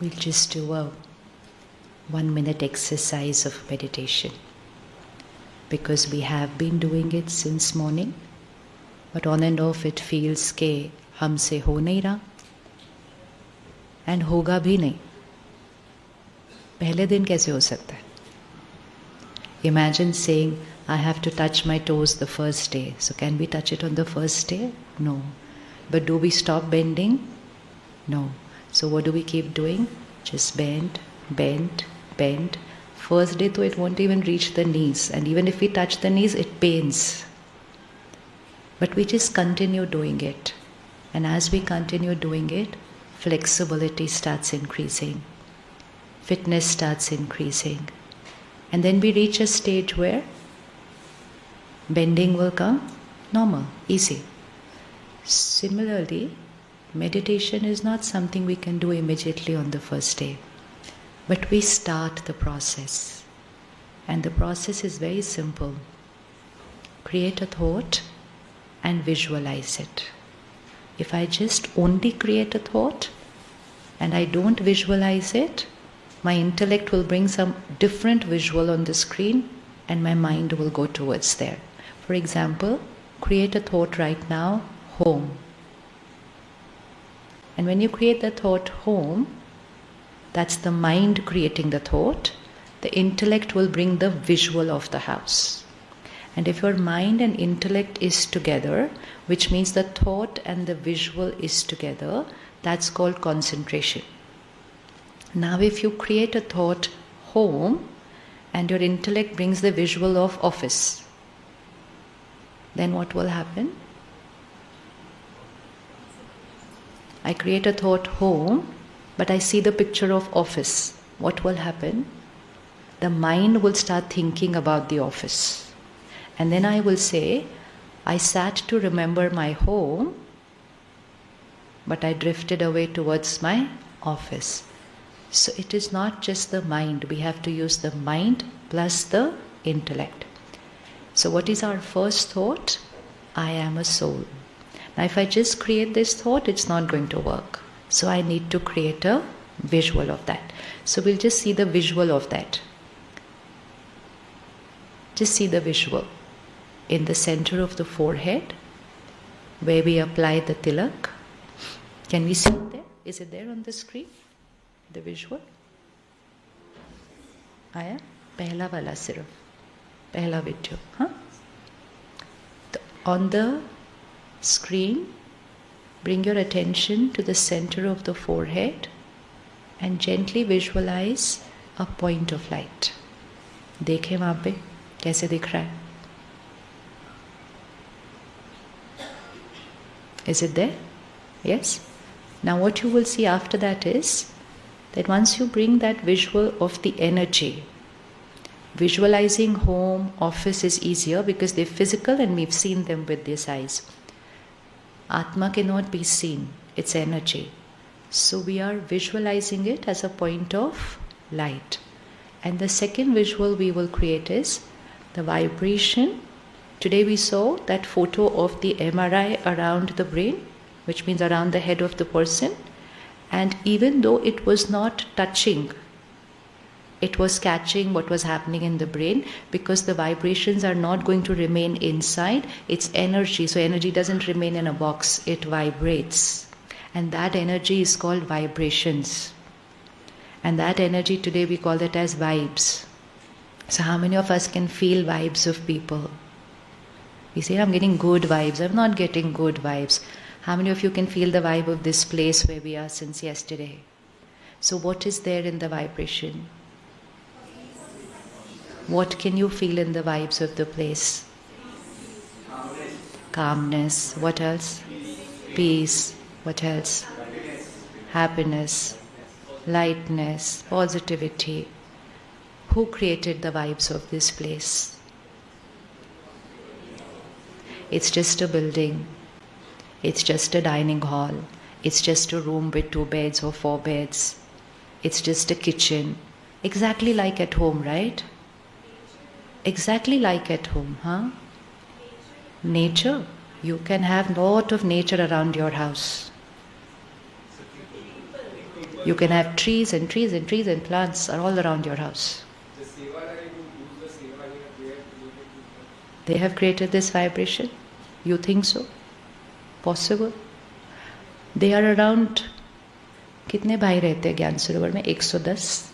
We'll just do a 1-minute exercise of meditation, because we have been doing it since morning, but on and off it feels के हमसे हो नहीं रहा and होगा भी नहीं. पहले दिन कैसे हो सकता है? Imagine saying, I have to touch my toes the first day. So can we touch it on the first day? No. But do we stop bending? No. So what do we keep doing? Just bend, bend, bend. First day though it won't even reach the knees, and even if we touch the knees it pains. But we just continue doing it. And as we continue doing it, flexibility starts increasing. Fitness starts increasing. And then we reach a stage where bending will come normal, easy. Similarly, meditation is not something we can do immediately on the first day. But we start the process. And the process is very simple. Create a thought and visualize it. If I just only create a thought and I don't visualize it, my intellect will bring some different visual on the screen and my mind will go towards there. For example, create a thought right now, home. And when you create the thought home, that's the mind creating the thought. The intellect will bring the visual of the house. And if your mind and intellect is together, which means the thought and the visual is together, that's called concentration. Now if you create a thought home and your intellect brings the visual of office, then what will happen? I create a thought home, but I see the picture of office. What will happen? The mind will start thinking about the office. And then I will say, I sat to remember my home, but I drifted away towards my office. So it is not just the mind. We have to use the mind plus the intellect. So what is our first thought? I am a soul. Now if I just create this thought, it's not going to work. So I need to create a visual of that. So we'll just see the visual of that. Just see the visual. In the center of the forehead, where we apply the tilak. Can we see it there? Is it there on the screen? The visual? Aaya? Pehla wala sirf. Pehla video. Huh? On the screen, bring your attention to the center of the forehead and gently visualize a point of light. देखें वहाँ पे कैसे दिख रहा है? Is it there? Yes? Now what you will see after that is that once you bring that visual of the energy, visualizing home, office is easier because they're physical and we've seen them with these eyes. Atma cannot be seen, it's energy. So we are visualizing it as a point of light. And the second visual we will create is the vibration. Today we saw that photo of the MRI around the brain, which means around the head of the person. And even though it was not touching, it was catching what was happening in the brain, because the vibrations are not going to remain inside. It's energy. So energy doesn't remain in a box. It vibrates. And that energy is called vibrations. And that energy today we call it as vibes. So how many of us can feel vibes of people? We say, I'm getting good vibes. I'm not getting good vibes. How many of you can feel the vibe of this place where we are since yesterday? So what is there in the vibration? What can you feel in the vibes of the place? Calmness. What else? Peace. What else? Happiness. Lightness. Positivity. Who created the vibes of this place? It's just a building. It's just a dining hall. It's just a room with 2 beds or 4 beds. It's just a kitchen. Exactly like at home, right? Exactly like at home, huh? Nature. You can have lot of nature around your house. You can have trees and trees and trees and plants are all around your house. They have created this vibration. You think so? Possible? They are around. कितने भाई रहते हैं ज्ञान सरोवर में? 110?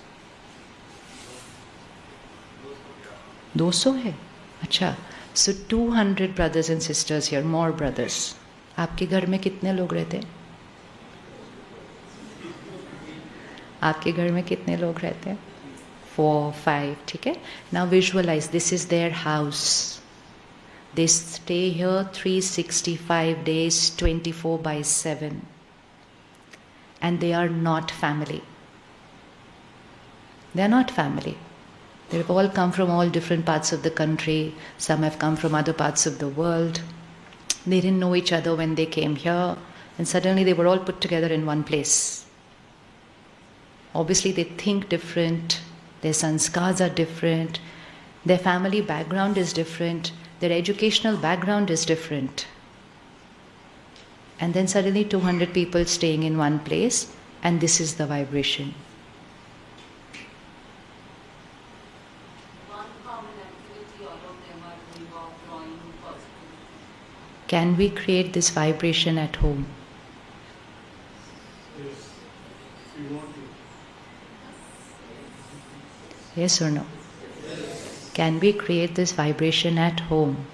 200 है? अच्छा. So 200 brothers and sisters here, more brothers. आपके घर में कितने लोग रहते हैं? आपके घर में कितने लोग रहते हैं? 4, 5, ठीक है? Now visualize, this is their house. They stay here 365 days, 24/7. And they are not family. They are not family. They've all come from all different parts of the country. Some have come from other parts of the world. They didn't know each other when they came here. And suddenly they were all put together in one place. Obviously they think different. Their sanskars are different. Their family background is different. Their educational background is different. And then suddenly 200 people staying in one place, and this is the vibration. One common activity, all of them are doing of drawing costumes. Can we create this vibration at home? Yes, if you want to. Yes or no? Yes. Can we create this vibration at home?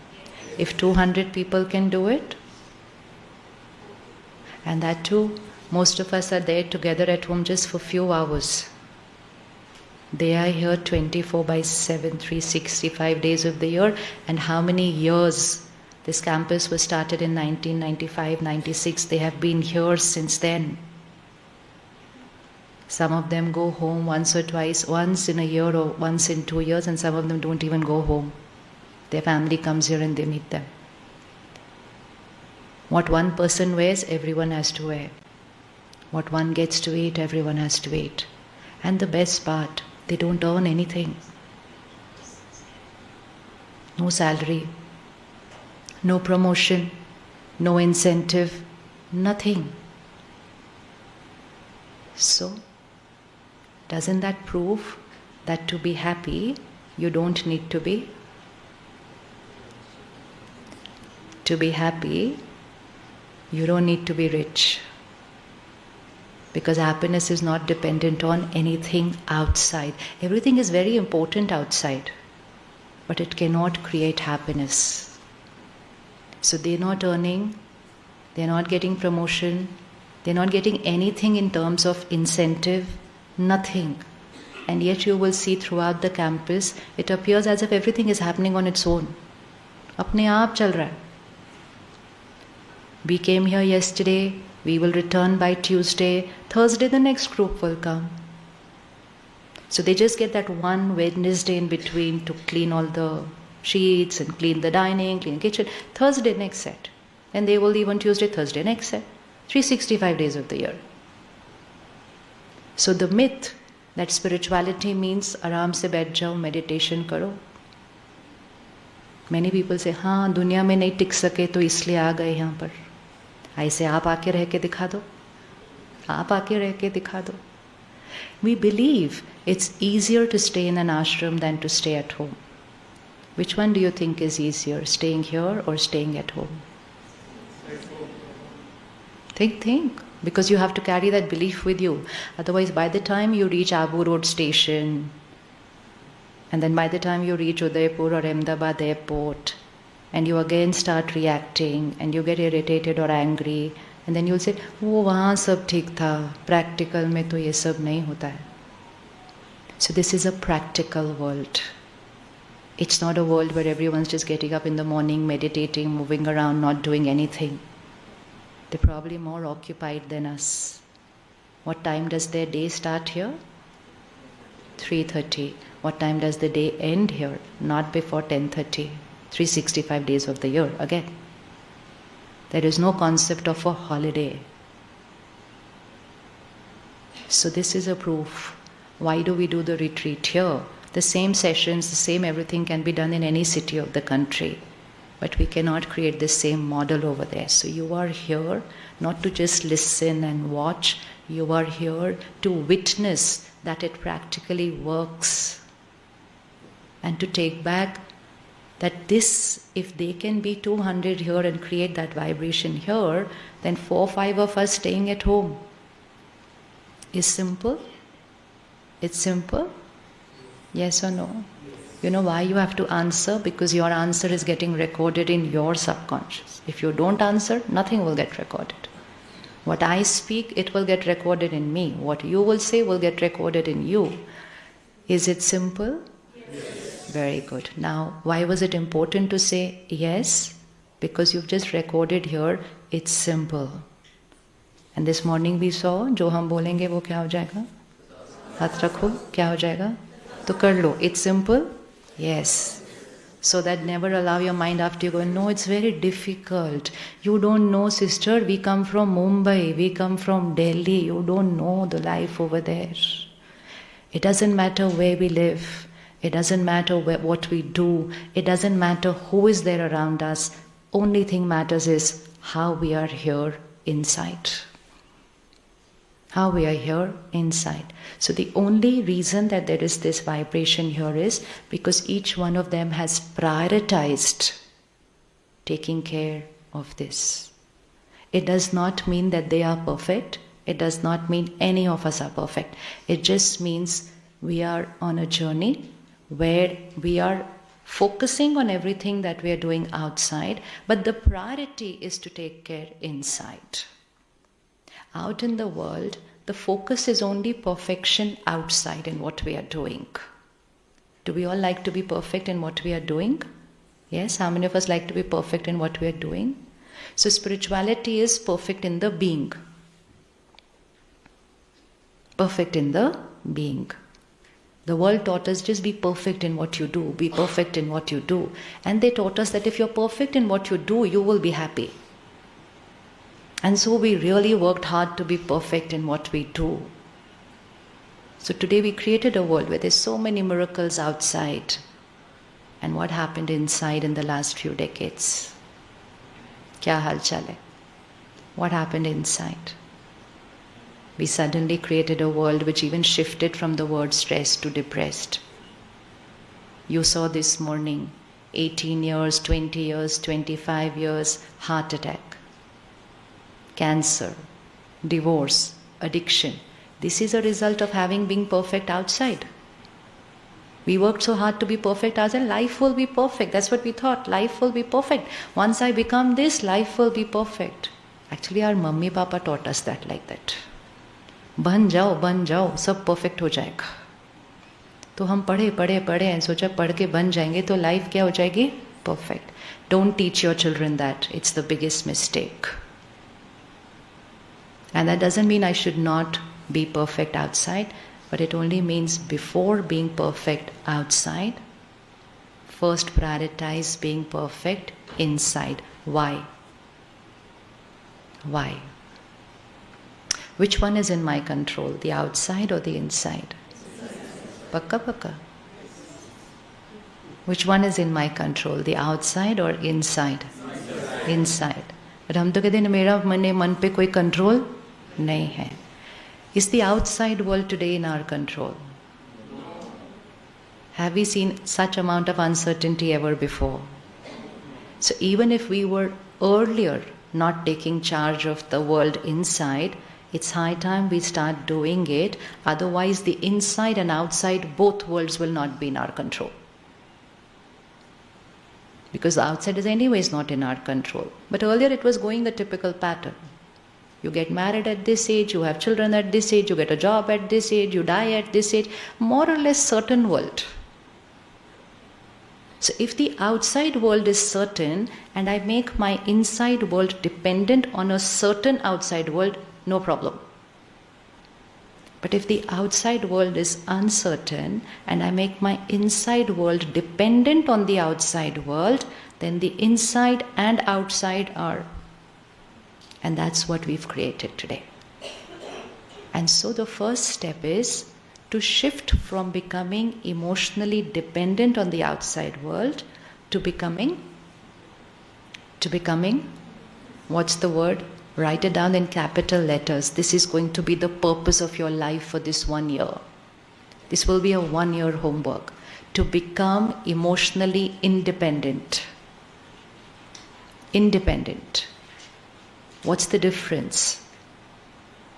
If 200 people can do it, and that too, most of us are there together at home just for few hours. They are here 24/7, 365 days of the year. And how many years? This campus was started in 1995, 96. They have been here since then. Some of them go home once or twice, once in a year or once in 2 years, and some of them don't even go home. Their family comes here and they meet them. What one person wears, everyone has to wear. What one gets to eat, everyone has to eat. And the best part, they don't earn anything. No salary, no promotion, no incentive, nothing. So, doesn't that prove that to be happy, you don't need to be? To be happy, you don't need to be rich. Because happiness is not dependent on anything outside. Everything is very important outside, but it cannot create happiness. So they're not earning, they're not getting promotion, they're not getting anything in terms of incentive, nothing. And yet you will see throughout the campus, it appears as if everything is happening on its own. अपने आप चल रहा है. We came here yesterday, we will return by Tuesday, Thursday the next group will come. So they just get that one Wednesday in between to clean all the sheets and clean the dining, clean the kitchen. Thursday next set. And they will leave on Tuesday, Thursday next set. 365 days of the year. So the myth that spirituality means आराम से बैठ जाओ, meditation करो. Many people say, हाँ दुनिया में नहीं टिक सके तो इसलिए आ गए यहाँ पर. ऐसे आप आके रह के दिखा दो. आप आके रह के दिखा दो. We believe it's easier to stay in an ashram than to stay at home. Which one do you think is easier, staying here or staying at home? Think. Because you have to carry that belief with you. Otherwise, by the time you reach Abu Road station, and then by the time you reach Udaipur or Ahmedabad airport, and you again start reacting, and you get irritated or angry, and then you'll say, वो वहाँ सब ठीक था, practical में तो ये सब नहीं होता है. So this is a practical world. It's not a world where everyone's just getting up in the morning, meditating, moving around, not doing anything. They're probably more occupied than us. What time does their day start here? 3:30. What time does the day end here? Not before 10:30. 365 days of the year again. There is no concept of a holiday. So this is a proof. Why do we do the retreat here? The same sessions, the same everything can be done in any city of the country. But we cannot create the same model over there. So you are here not to just listen and watch, you are here to witness that it practically works. And to take back that this, if they can be 200 here and create that vibration here, then 4 or 5 of us staying at home is simple. It's simple. Yes or no? You know why you have to answer? Because your answer is getting recorded in your subconscious. If you don't answer, nothing will get recorded. What I speak, it will get recorded in me. What you will say will get recorded in you. Is it simple? Yes. Very good. Now, why was it important to say yes? Because you've just recorded here, it's simple. And this morning we saw, जो हम बोलेंगे वो क्या हो जाएगा? हाथ रखो, क्या हो जाएगा? तो कर लो. It's simple? Yes. So that never allow your mind after you go, no, it's very difficult. You don't know, sister, we come from Mumbai, we come from Delhi, you don't know the life over there. It doesn't matter where we live, it doesn't matter what we do, it doesn't matter who is there around us. Only thing matters is how we are here inside. How we are here inside. So the only reason that there is this vibration here is because each one of them has prioritized taking care of this. It does not mean that they are perfect. It does not mean any of us are perfect. It just means we are on a journey where we are focusing on everything that we are doing outside, but the priority is to take care inside. Out in the world, the focus is only perfection outside in what we are doing. Do we all like to be perfect in what we are doing? Yes, how many of us like to be perfect in what we are doing? So spirituality is perfect in the being. Perfect in the being. The world taught us just be perfect in what you do, be perfect in what you do. And they taught us that if you're perfect in what you do, you will be happy. And so we really worked hard to be perfect in what we do. So today we created a world where there's so many miracles outside. And what happened inside in the last few decades? Kya hal chal hai? What happened inside? We suddenly created a world which even shifted from the word stress to depressed. You saw this morning, 18 years, 20 years, 25 years, heart attack. Cancer, divorce, addiction. This is a result of having been perfect outside. We worked so hard to be perfect outside, life will be perfect. That's what we thought, life will be perfect. Once I become this, life will be perfect. Actually, our mummy papa taught us that like that. बन जाओ, सब perfect हो जाएगा. तो हम पढ़े and सोचा पढ़ के बन जाएंगे तो life क्या हो जाएगी? Perfect. Don't teach your children that. It's the biggest mistake. And that doesn't mean I should not be perfect outside, but it only means before being perfect outside, first prioritize being perfect inside. Why? Why? Which one is in my control, the outside or the inside? Pakka. Which one is in my control, the outside or inside? Inside. But हम तो कहते हैं मेरा मन पे कोई control नहीं है. Is the outside world today in our control? Have we seen such amount of uncertainty ever before? So even if we were earlier not taking charge of the world inside, it's high time we start doing it. Otherwise, the inside and outside, both worlds will not be in our control. Because the outside is anyways not in our control. But earlier it was going the typical pattern. You get married at this age, you have children at this age, you get a job at this age, you die at this age. More or less certain world. So if the outside world is certain and I make my inside world dependent on a certain outside world, no problem. But if the outside world is uncertain and I make my inside world dependent on the outside world, then the inside and outside are. And that's what we've created today. And so the first step is to shift from becoming emotionally dependent on the outside world to becoming to becoming, what's the word? Write it down in capital letters. This is going to be the purpose of your life for this 1 year. This will be a 1 year homework. To become emotionally independent. Independent. What's the difference?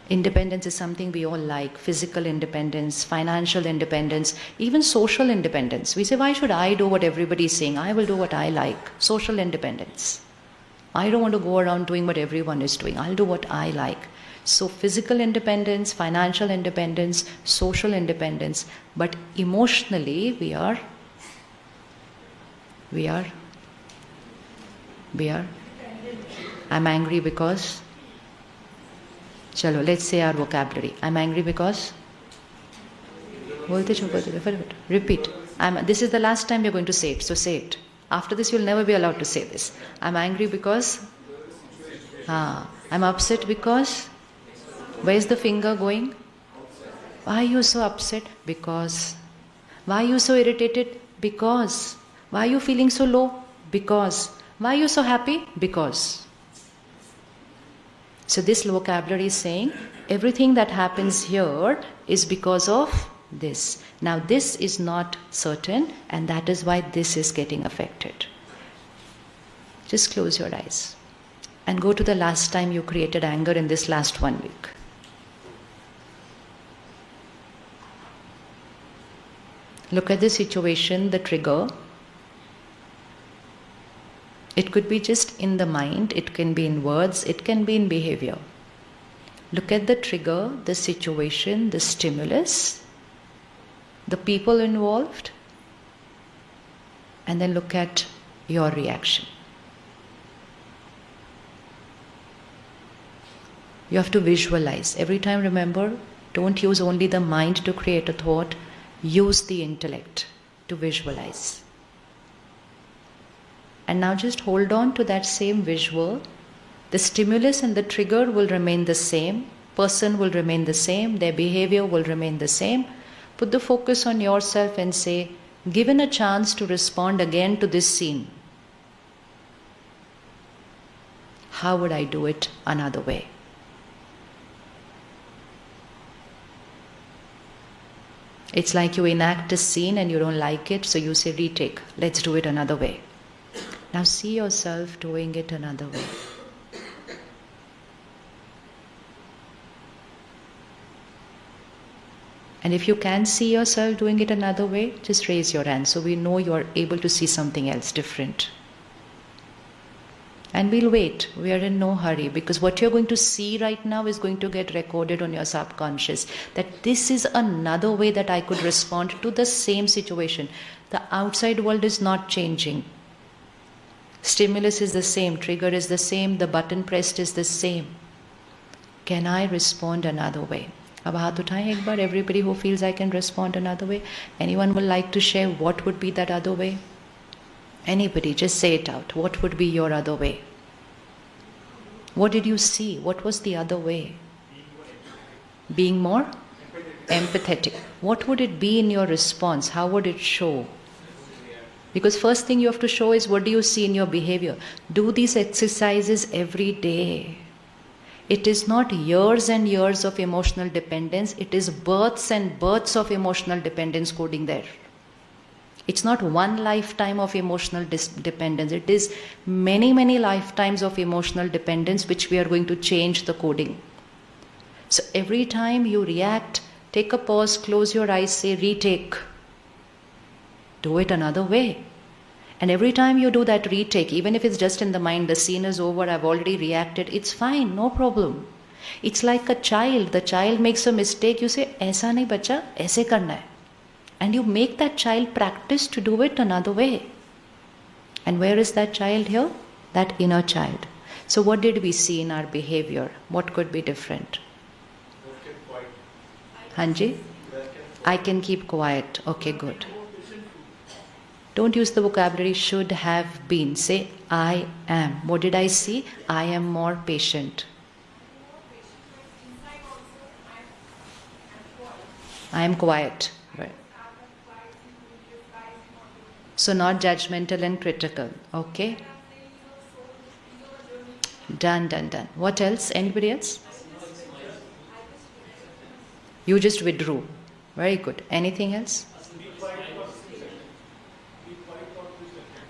Independence is something we all like. Physical independence, financial independence, even social independence. We say, why should I do what everybody is saying? I will do what I like. Social independence. I don't want to go around doing what everyone is doing. I'll do what I like. So physical independence, financial independence, social independence. But emotionally, we are. I'm angry because. Chalo, let's say our vocabulary. I'm angry because. Repeat. This is the last time you're going to say it, so say it. After this, you'll never be allowed to say this. I'm angry because. I'm upset because. Where's the finger going? Why are you so upset? Because. Why are you so irritated? Because. Why are you feeling so low? Because. Why are you so happy? Because. So this vocabulary is saying everything that happens here is because of this. Now this is not certain, and that is why this is getting affected. Just close your eyes and go to the last time you created anger in this last 1 week. Look at the situation, the trigger. It could be just in the mind, it can be in words, it can be in behavior. Look at the trigger, the situation, the stimulus, the people involved, and then look at your reaction. You have to visualize. Every time, remember, don't use only the mind to create a thought, use the intellect to visualize. And now just hold on to that same visual. The stimulus and the trigger will remain the same. Person will remain the same. Their behavior will remain the same. Put the focus on yourself and say, given a chance to respond again to this scene, how would I do it another way? It's like you enact a scene and you don't like it, so you say, retake. Let's do it another way. Now see yourself doing it another way. And if you can see yourself doing it another way, just raise your hand so we know you are able to see something else different. And we'll wait. We are in no hurry, because what you're going to see right now is going to get recorded on your subconscious. That this is another way that I could respond to the same situation. The outside world is not changing. Stimulus is the same, trigger is the same, the button pressed is the same. Can I respond another way? Ab haath uthaye ek baar, everybody who feels I can respond another way. Anyone would like to share what would be that other way? Anybody, just say it out. What would be your other way? What did you see? What was the other way? Being more empathetic. What would it be in your response? How would it show? Because first thing you have to show is what do you see in your behavior. Do these exercises every day. It is not years and years of emotional dependence. It is births and births of emotional dependence coding there. It's not one lifetime of emotional dependence. It is many, many lifetimes of emotional dependence which we are going to change the coding. So every time you react, take a pause, close your eyes, say retake. Do it another way. And every time you do that retake, even if it's just in the mind, the scene is over, I've already reacted, it's fine, no problem. It's like a child. The child makes a mistake, you say, aisa nahi bacha, aise karna hai. And you make that child practice to do it another way. And where is that child here? That inner child. So what did we see in our behavior? What could be different? Hanji? I can keep quiet. Okay, good. Don't use the vocabulary should have been. Say, I am. What did I see? I am more patient. I am quiet. Right. So not judgmental and critical. Okay? Done, done, done. What else? Anybody else? You just withdrew. Very good. Anything else?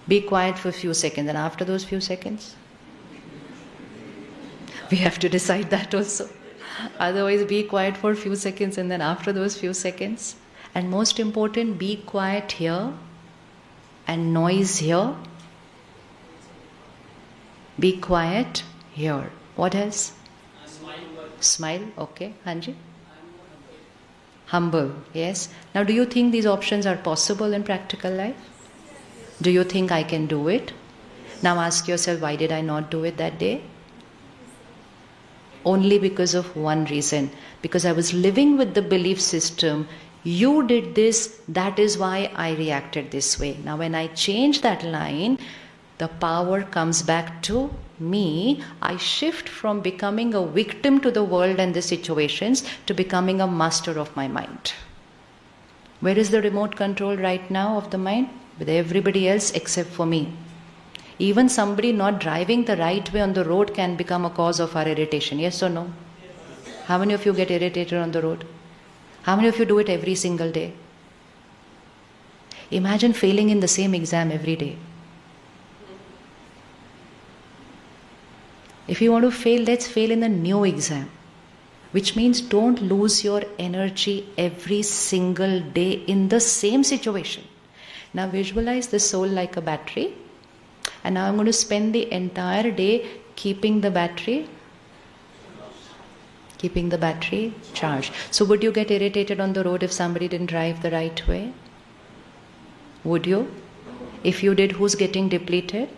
Be quiet for a few seconds. And after those few seconds? We have to decide that also. Otherwise, be quiet for a few seconds and then after those few seconds. And most important, be quiet here and noise here. Be quiet here. What else? Smile. Okay. Hanji? Humble. Yes. Now, do you think these options are possible in practical life? Do you think I can do it? Now ask yourself, why did I not do it that day? Only because of one reason. Because I was living with the belief system, you did this, that is why I reacted this way. Now when I change that line, the power comes back to me. I shift from becoming a victim to the world and the situations to becoming a master of my mind. Where is the remote control right now of the mind? With everybody else except for me. Even somebody not driving the right way on the road can become a cause of our irritation. Yes or no? How many of you get irritated on the road? How many of you do it every single day? Imagine failing in the same exam every day. If you want to fail, let's fail in a new exam. Which means don't lose your energy every single day in the same situation. Now visualize the soul like a battery. And now I'm going to spend the entire day keeping the battery charged. So would you get irritated on the road if somebody didn't drive the right way? Would you? If you did, who's getting depleted?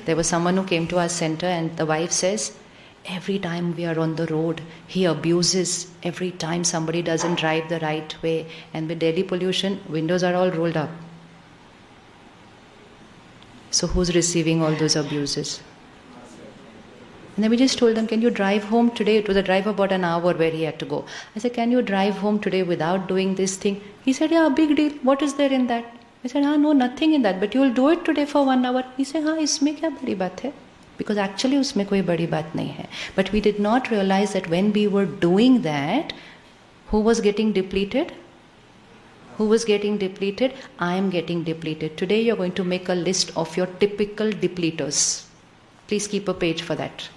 There was someone who came to our center and the wife says, every time we are on the road, he abuses every time somebody doesn't drive the right way. And with Delhi pollution, windows are all rolled up. So who's receiving all those abuses? And then we just told them, can you drive home today? It was a drive about an hour where he had to go. I said, can you drive home today without doing this thing? He said, yeah, big deal. What is there in that? I said, no, nothing in that. But you will do it today for 1 hour. He said, isme kya badi baat hai? Because actually usme koi badi baat nahi hai. But we did not realize that when we were doing that, who was getting depleted? Who was getting depleted? I am getting depleted. Today you're going to make a list of your typical depleters. Please keep a page for that.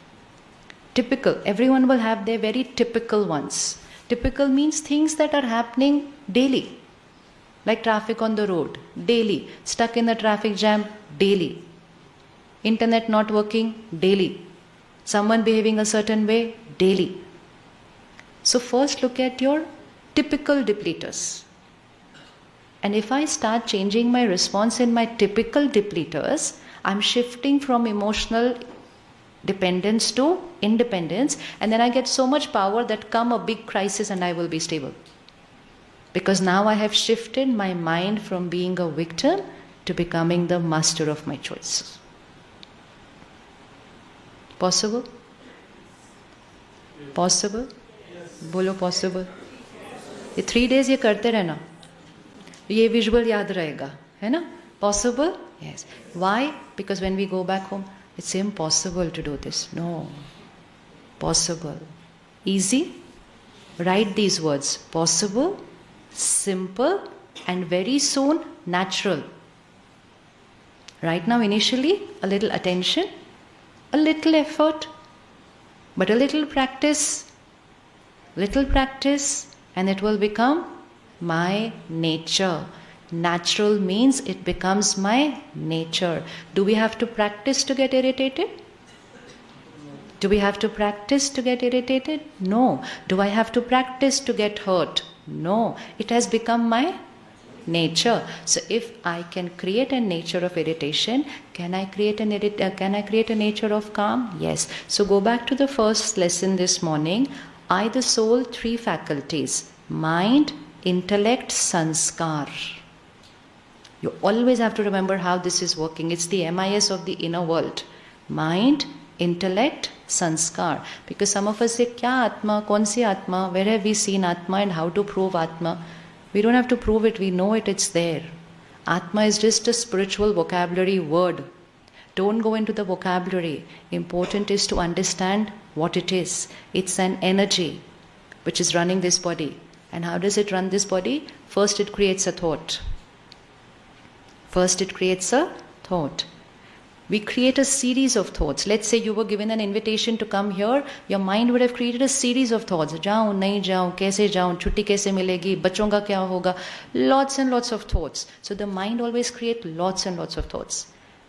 Typical. Everyone will have their very typical ones. Typical means things that are happening daily. Like traffic on the road, daily. Stuck in the traffic jam, daily. Internet not working, daily. Someone behaving a certain way, daily. So first look at your typical depleters. And if I start changing my response in my typical depleters, I'm shifting from emotional dependence to independence, and then I get so much power that come a big crisis and I will be stable. Because now I have shifted my mind from being a victim to becoming the master of my choices. Possible? Possible? बोलो possible. ये 3 days ये करते रहना. ये visual याद रहेगा, है ना? Possible? Yes. Why? Because when we go back home, it's impossible to do this. No. Possible. Easy? Write these words. Possible, simple, and very soon natural. Right now, initially, a little attention, a little effort, but a little practice, and it will become my nature. Natural means it becomes my nature. Do we have to practice to get irritated? Do we have to practice to get irritated? No. Do I have to practice to get hurt? No. It has become my nature. So if I can create a nature of irritation, can I create a nature of calm? Yes. So go back to the first lesson this morning. I, the soul, 3 faculties: mind, intellect, sanskar. You always have to remember how this is working. It's the MIS of the inner world. Mind, intellect, sanskar. Because some of us say, kya atma, kaun si atma, where have we seen atma and how to prove atma? We don't have to prove it, we know it, it's there. Atma is just a spiritual vocabulary word. Don't go into the vocabulary. Important is to understand what it is. It's an energy which is running this body. And how does it run this body? First it creates a thought. First it creates a thought. We create a series of thoughts. Let's say you were given an invitation to come here. Your mind would have created a series of thoughts. जाऊं, नहीं जाऊं, कैसे जाऊं, छुट्टी कैसे मिलेगी, बच्चों का क्या होगा? Lots and lots of thoughts. So the mind always creates lots and lots of thoughts.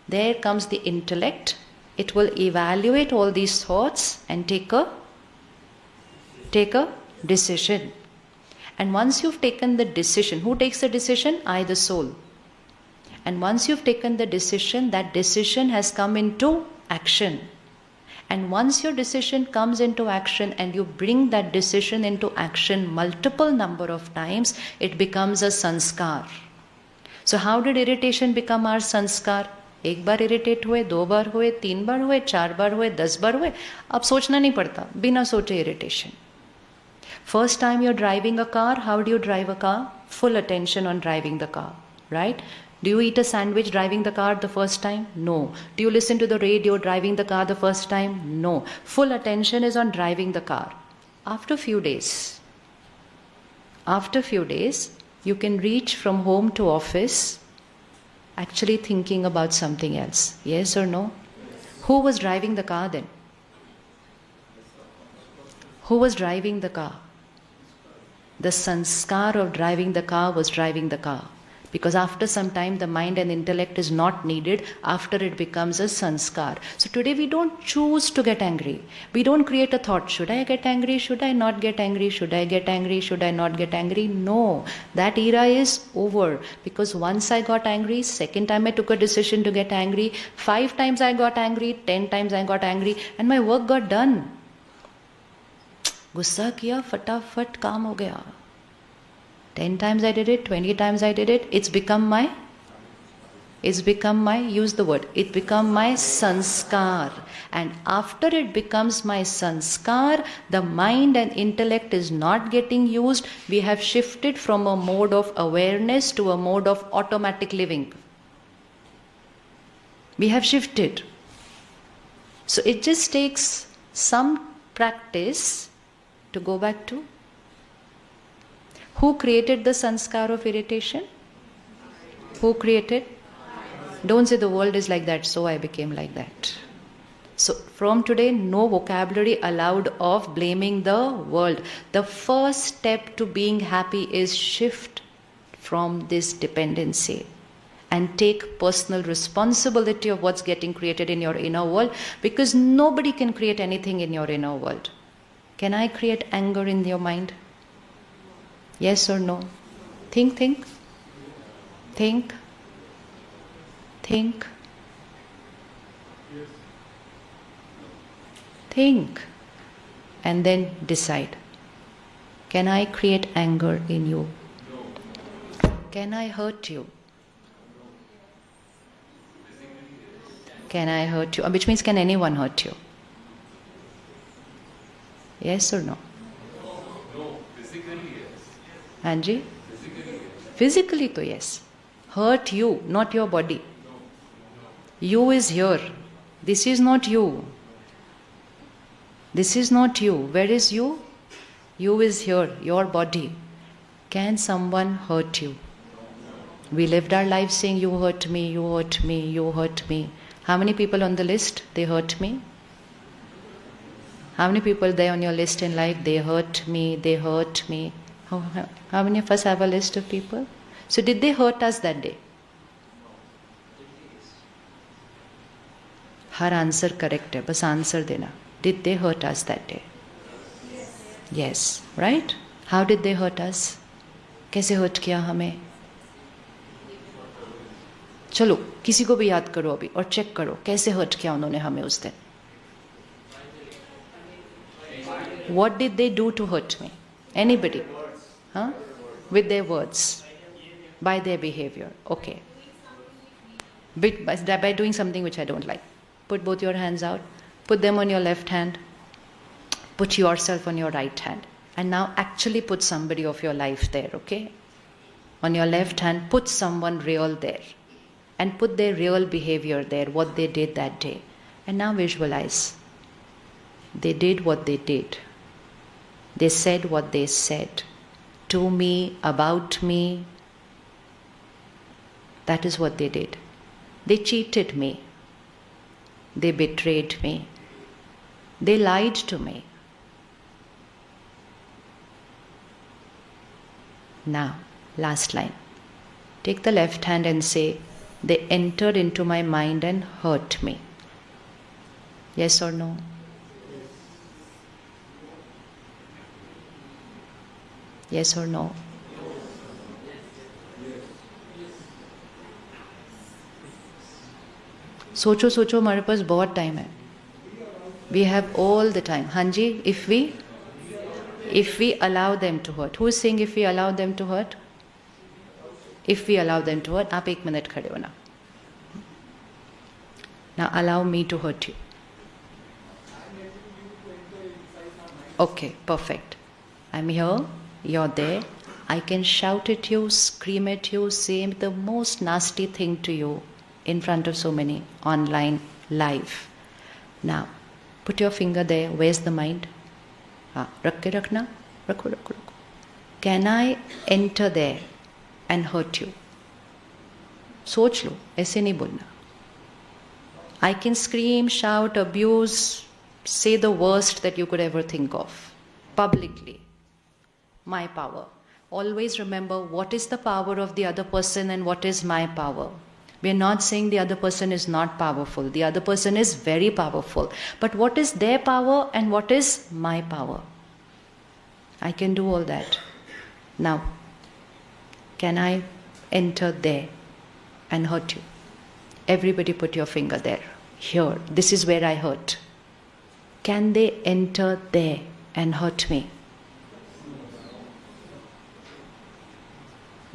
There comes the intellect. It will evaluate all these thoughts and take a decision. And once you've taken the decision, who takes the decision? I, the soul. And once you've taken the decision, that decision has come into action. And once your decision comes into action and you bring that decision into action multiple number of times, it becomes a sanskar. So how did irritation become our sanskar? एक बार irritate हुए, 2 बार हुए, 3 बार हुए, 4 बार हुए, 10 बार हुए. अब सोचना नहीं पड़ता, बिना सोचे irritation. First time you're driving a car, how do you drive a car? Full attention on driving the car, right? Do you eat a sandwich driving the car the first time? No. Do you listen to the radio driving the car the first time? No. Full attention is on driving the car. After few days, you can reach from home to office actually thinking about something else. Yes or no? Who was driving the car then? Who was driving the car? The sanskar of driving the car was driving the car. Because after some time, the mind and intellect is not needed. After it becomes a sanskar. So today we don't choose to get angry. We don't create a thought, should I get angry? Should I not get angry? Should I get angry? Should I not get angry? No, that era is over. Because once I got angry, second time I took a decision to get angry, 5 times I got angry, 10 times I got angry, and my work got done. गुस्सा किया, फटाफट काम हो गया. 10 times I did it, 20 times I did it, it's become my, use the word, it become my sanskar. And after it becomes my sanskar, the mind and intellect is not getting used. We have shifted from a mode of awareness to a mode of automatic living. We have shifted. So it just takes some practice to go back to. Who created the sanskar of irritation? Who created? Don't say the world is like that, so I became like that. So from today, no vocabulary allowed of blaming the world. The first step to being happy is shift from this dependency and take personal responsibility of what's getting created in your inner world, because nobody can create anything in your inner world. Can I create anger in your mind? Yes or no? Think. Think. And then decide. Can I create anger in you? Can I hurt you? Can I hurt you? Which means, can anyone hurt you? Yes or no? No, physically yes. Anji? Physically yes. Physically to yes. Hurt you, not your body. You is here. This is not you. This is not you. Where is you? You is here, your body. Can someone hurt you? We lived our lives saying, you hurt me, you hurt me, you hurt me. How many people on the list? They hurt me. How many people there on your list in life? They hurt me, they hurt me. How many of us have a list of people? So did they hurt us that day? Har answer correct hai, bas answer dena. Did they hurt us that day? Yes. Right? How did they hurt us? कैसे hurt किया हमें? चलो किसी को भी याद करो अभी और चेक करो कैसे hurt किया उन्होंने हमें उस दिन. What did they do to hurt me? Anybody? Huh? With their words. By their behavior. Okay. By doing something which I don't like. Put both your hands out. Put them on your left hand. Put yourself on your right hand. And now actually put somebody of your life there, okay? On your left hand, put someone real there. and put their real behavior there, what they did that day. And now visualize. They did what they did. They said what they said. To me, about me. That is what they did. They cheated me. They betrayed me. They lied to me. Now, last line. Take the left hand and say, they entered into my mind and hurt me. Yes or no? Yes or no? सोचो सोचो, हमारे पास बहुत time है. We have all the time. Hanji, if we allow them to hurt. Who is saying if we allow them to hurt? If we allow them to hurt, आप 1 minute खड़े हो ना. Now allow me to hurt you. Okay, perfect. I'm here, you're there. I can shout at you, scream at you, say the most nasty thing to you in front of so many, online, live. Now, put your finger there. Where's the mind? रख के रखना. रखो. Can I enter there and hurt you? सोच लो, ऐसे नहीं बोलना. I can scream, shout, abuse, say the worst that you could ever think of, publicly. My power. Always remember what is the power of the other person and what is my power. We are not saying the other person is not powerful. The other person is very powerful. But what is their power and what is my power? I can do all that. Now, can I enter there and hurt you? Everybody put your finger there. Here. This is where I hurt. Can they enter there and hurt me?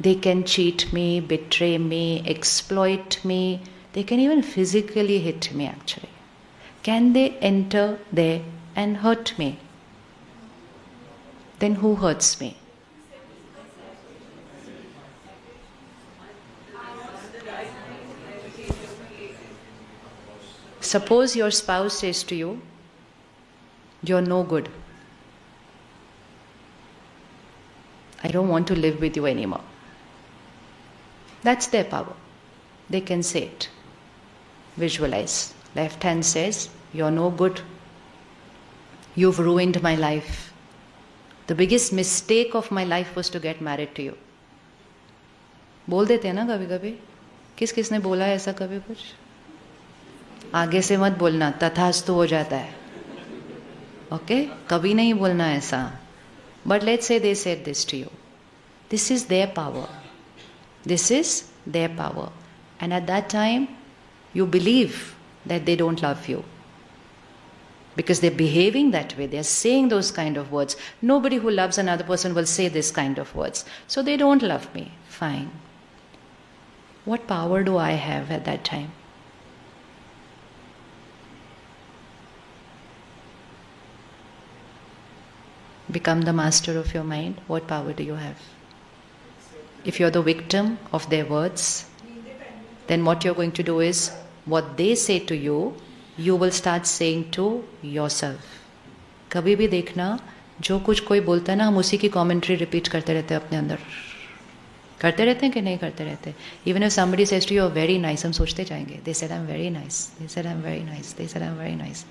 They can cheat me, betray me, exploit me. They can even physically hit me actually. Can they enter there and hurt me? Then who hurts me? Suppose your spouse says to you, you're no good. I don't want to live with you anymore. That's their power. They can say it. Visualize. Left hand says, you're no good. You've ruined my life. The biggest mistake of my life was to get married to you. बोल देते हैं ना कभी कभी. किसने बोला है ऐसा कभी कुछ? आगे से मत बोलना, तथास्तु हो जाता है. Okay? कभी नहीं बोलना ऐसा. But let's say they said this to you. This is their power. This is their power. And at that time, you believe that they don't love you. Because they're behaving that way. They're saying those kind of words. Nobody who loves another person will say this kind of words. So they don't love me. Fine. What power do I have at that time? Become the master of your mind. What power do you have? If you're the victim of their words, then what you're going to do is, what they say to you, you will start saying to yourself. कभी भी देखना, जो कुछ कोई बोलता है ना, हम उसी की commentary repeat करते रहते हैं अपने अंदर. करते रहते हैं कि नहीं करते रहते? Even if somebody says to you, you're very nice, हम सोचते जाएंगे. They said I'm very nice. They said I'm very nice. They said I'm very nice.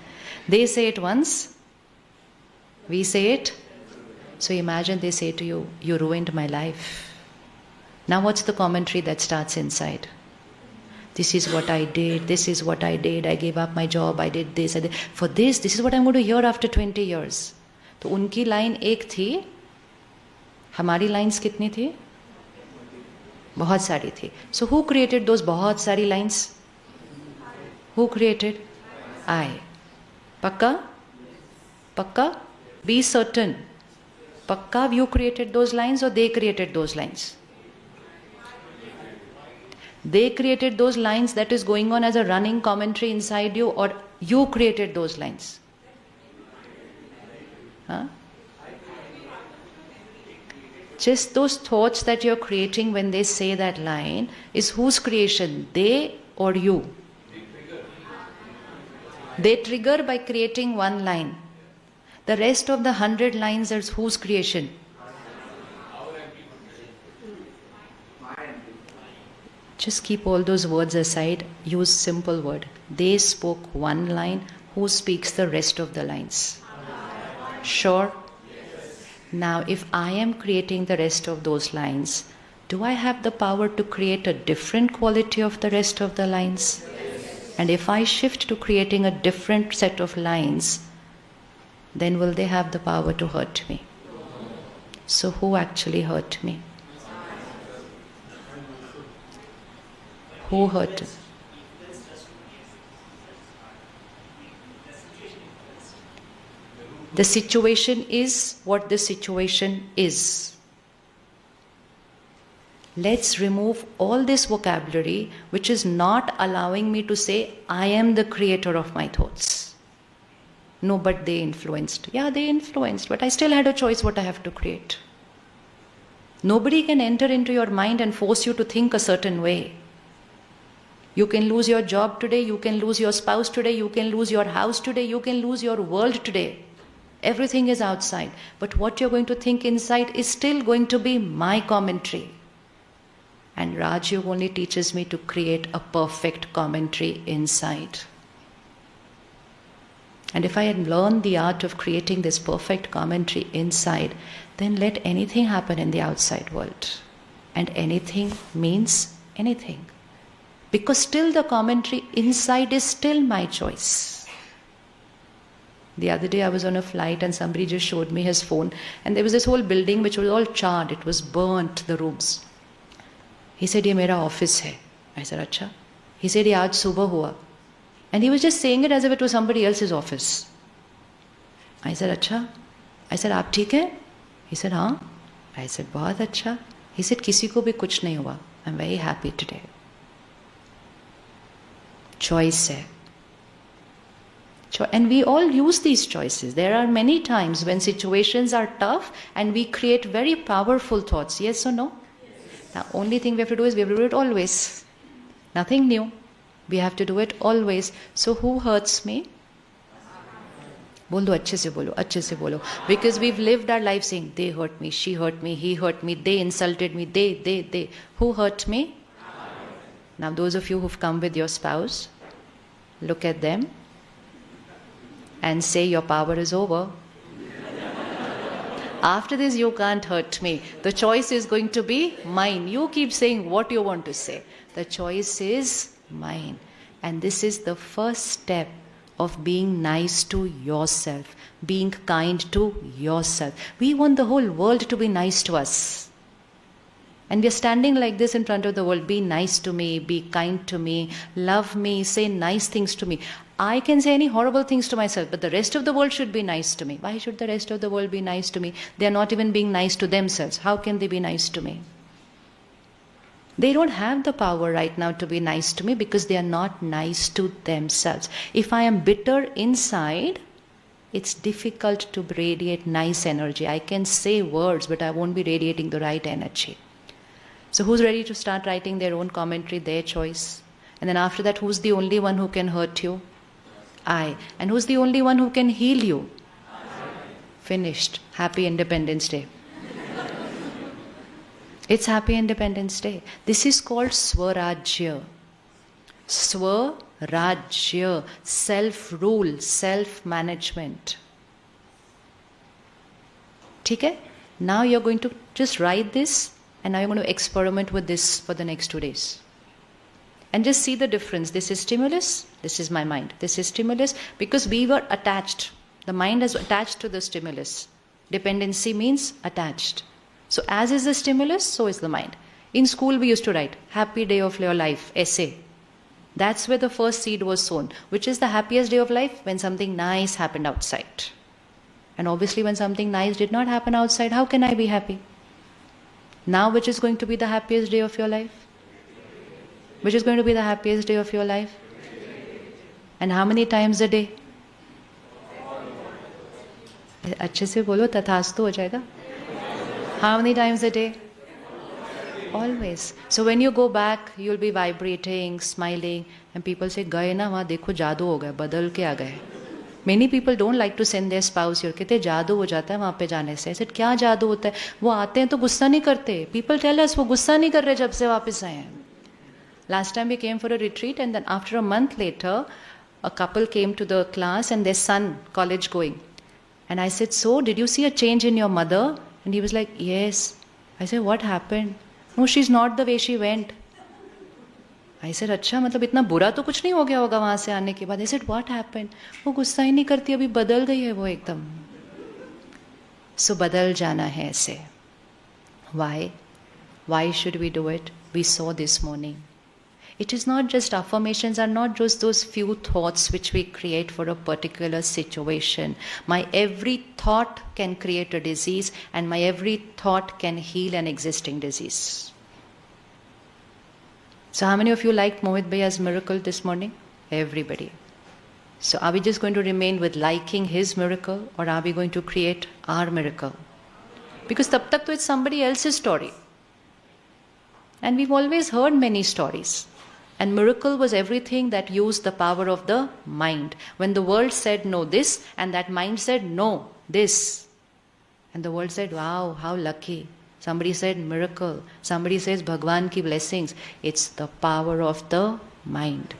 They say it once. We say it. So imagine they say to you, you ruined my life. Now what's the commentary that starts inside? This is what I did, this is what I did, I gave up my job, I did this, I did. For this is what I'm going to hear after 20 years. तो उनकी line एक थी, हमारी lines कितनी थी? बहुत सारी थी. So who created those बहुत सारी lines? Who created? I. पक्का? पक्का? Be certain. पक्का you created those lines or they created those lines? They created those lines that is going on as a running commentary inside you, or you created those lines? Huh? Just those thoughts that you're creating when they say that line is whose creation? They or you? They trigger by creating one line. The rest of the 100 lines is whose creation? Just keep all those words aside. Use simple word. They spoke one line. Who speaks the rest of the lines? Sure? Yes. Now, if I am creating the rest of those lines, do I have the power to create a different quality of the rest of the lines? Yes. And if I shift to creating a different set of lines, then will they have the power to hurt me? So who actually hurt me? Who hurt me? The situation is what the situation is. Let's remove all this vocabulary which is not allowing me to say, I am the creator of my thoughts. No, but they influenced. Yeah, they influenced, but I still had a choice what I have to create. Nobody can enter into your mind and force you to think a certain way. You can lose your job today, you can lose your spouse today, you can lose your house today, you can lose your world today. Everything is outside. But what you're going to think inside is still going to be my commentary. And Raj Yoga only teaches me to create a perfect commentary inside. And if I had learned the art of creating this perfect commentary inside, then let anything happen in the outside world. And anything means anything. Because still the commentary inside is still my choice. The other day I was on a flight and somebody just showed me his phone, and there was this whole building which was all charred. It was burnt, the rooms. He said, "Ye mera office hai." I said, "Acha." He said, "Ye aaj subah hua." And he was just saying it as if it was somebody else's office. I said, "Acha." I said, "Aap theek hai?" He said, "Haan." I said, "Bahut acha." He said, "Kisi ko bhi kuch nahi hua. I'm very happy today." Choice hai. And we all use these choices. There are many times when situations are tough and we create very powerful thoughts. Yes or no? Yes. Now, only thing we have to do is we have to do it always. Nothing new. We have to do it always. So who hurts me? Bolo, अच्छे से बोलो. Because we've lived our life saying, they hurt me, she hurt me, he hurt me, they insulted me, they. Who hurt me? Now those of you who've come with your spouse, look at them and say, your power is over. After this, you can't hurt me. The choice is going to be mine. You keep saying what you want to say. The choice is mine. And this is the first step of being nice to yourself, being kind to yourself. We want the whole world to be nice to us. And we are standing like this in front of the world. Be nice to me, be kind to me, love me, say nice things to me. I can say any horrible things to myself, but the rest of the world should be nice to me. Why should the rest of the world be nice to me? They are not even being nice to themselves. How can they be nice to me? They don't have the power right now to be nice to me because they are not nice to themselves. If I am bitter inside, it's difficult to radiate nice energy. I can say words, but I won't be radiating the right energy. So who's ready to start writing their own commentary, their choice? And then after that, who's the only one who can hurt you? I. And who's the only one who can heal you? Finished. Happy Independence Day. It's Happy Independence Day. This is called Swarajya. Swarajya. Self-rule, self-management. Okay? Now you're going to just write this, and now you're going to experiment with this for the next 2 days. And just see the difference. This is stimulus, this is my mind. This is stimulus because we were attached. The mind is attached to the stimulus. Dependency means attached. So as is the stimulus, so is the mind. In school we used to write, happy day of your life, essay. That's where the first seed was sown. Which is the happiest day of life? When something nice happened outside. And obviously when something nice did not happen outside, how can I be happy? Now which is going to be the happiest day of your life? Which is going to be the happiest day of your life? And how many times a day? अच्छे से बोलो, तथास्तु हो जाएगा. How many times a day? Always. So when you go back, you'll be vibrating, smiling, and people say, "गए ना वहाँ देखो जादू हो गया, बदल के आ गए." Many people don't like to send their spouse here. कहते जादू हो जाता है वहाँ पे जाने से. I said, क्या जादू होता है? वो आते हैं तो गुस्सा नहीं करते. People tell us वो गुस्सा नहीं कर रहे जब से वापस आए हैं. Last time we came for a retreat, and then after a month later, a couple came to the class and their son, college going. And I said, "So, did you see a change in your mother?" And he was like, "Yes." I said, "What happened?" "No, she's not the way she went." I said, अच्छा मतलब इतना बुरा तो कुछ नहीं हो गया होगा वहाँ से आने के बाद. I said, "What happened?" वो गुस्सा ही नहीं करती, अभी बदल गई है वो एकदम. So बदल जाना है ऐसे. Why? Why should we do it? We saw this morning. It is not just affirmations, are not just those few thoughts which we create for a particular situation. My every thought can create a disease, and my every thought can heal an existing disease. So how many of you liked Mohit Bhaiya's miracle this morning? Everybody. So are we just going to remain with liking his miracle, or are we going to create our miracle? Because tab tak to it's somebody else's story. And we've always heard many stories. And miracle was everything that used the power of the mind. When the world said no this, and that mind said no this. And the world said, wow, how lucky. Somebody said miracle. Somebody says Bhagwan ki blessings. It's the power of the mind.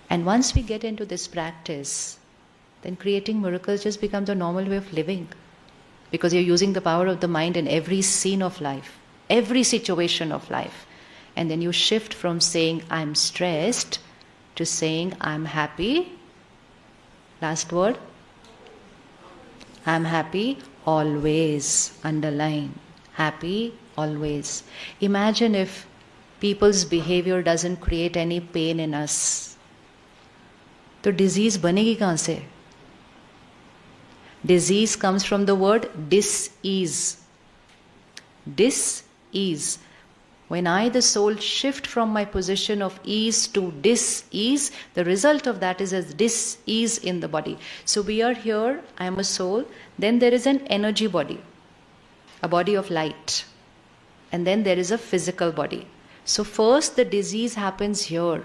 And once we get into this practice, then creating miracles just becomes a normal way of living. Because you're using the power of the mind in every scene of life, every situation of life. And then you shift from saying, I'm stressed, to saying, I'm happy. Last word. I'm happy always. Underline. Happy always. Imagine if people's behavior doesn't create any pain in us. तो disease बनेगी कहाँ से? Disease comes from the word dis-ease. Dis-ease. When I, the soul, shift from my position of ease to dis-ease, the result of that is a dis-ease in the body. So we are here, I am a soul, then there is an energy body, a body of light, and then there is a physical body. So first the disease happens here.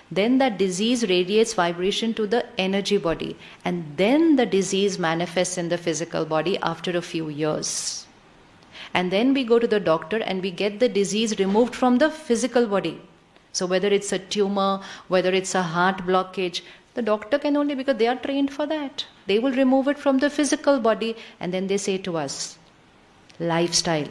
Then that disease radiates vibration to the energy body, and then the disease manifests in the physical body after a few years. And then we go to the doctor and we get the disease removed from the physical body. So whether it's a tumor, whether it's a heart blockage, the doctor can only, because they are trained for that. They will remove it from the physical body, and then they say to us, lifestyle.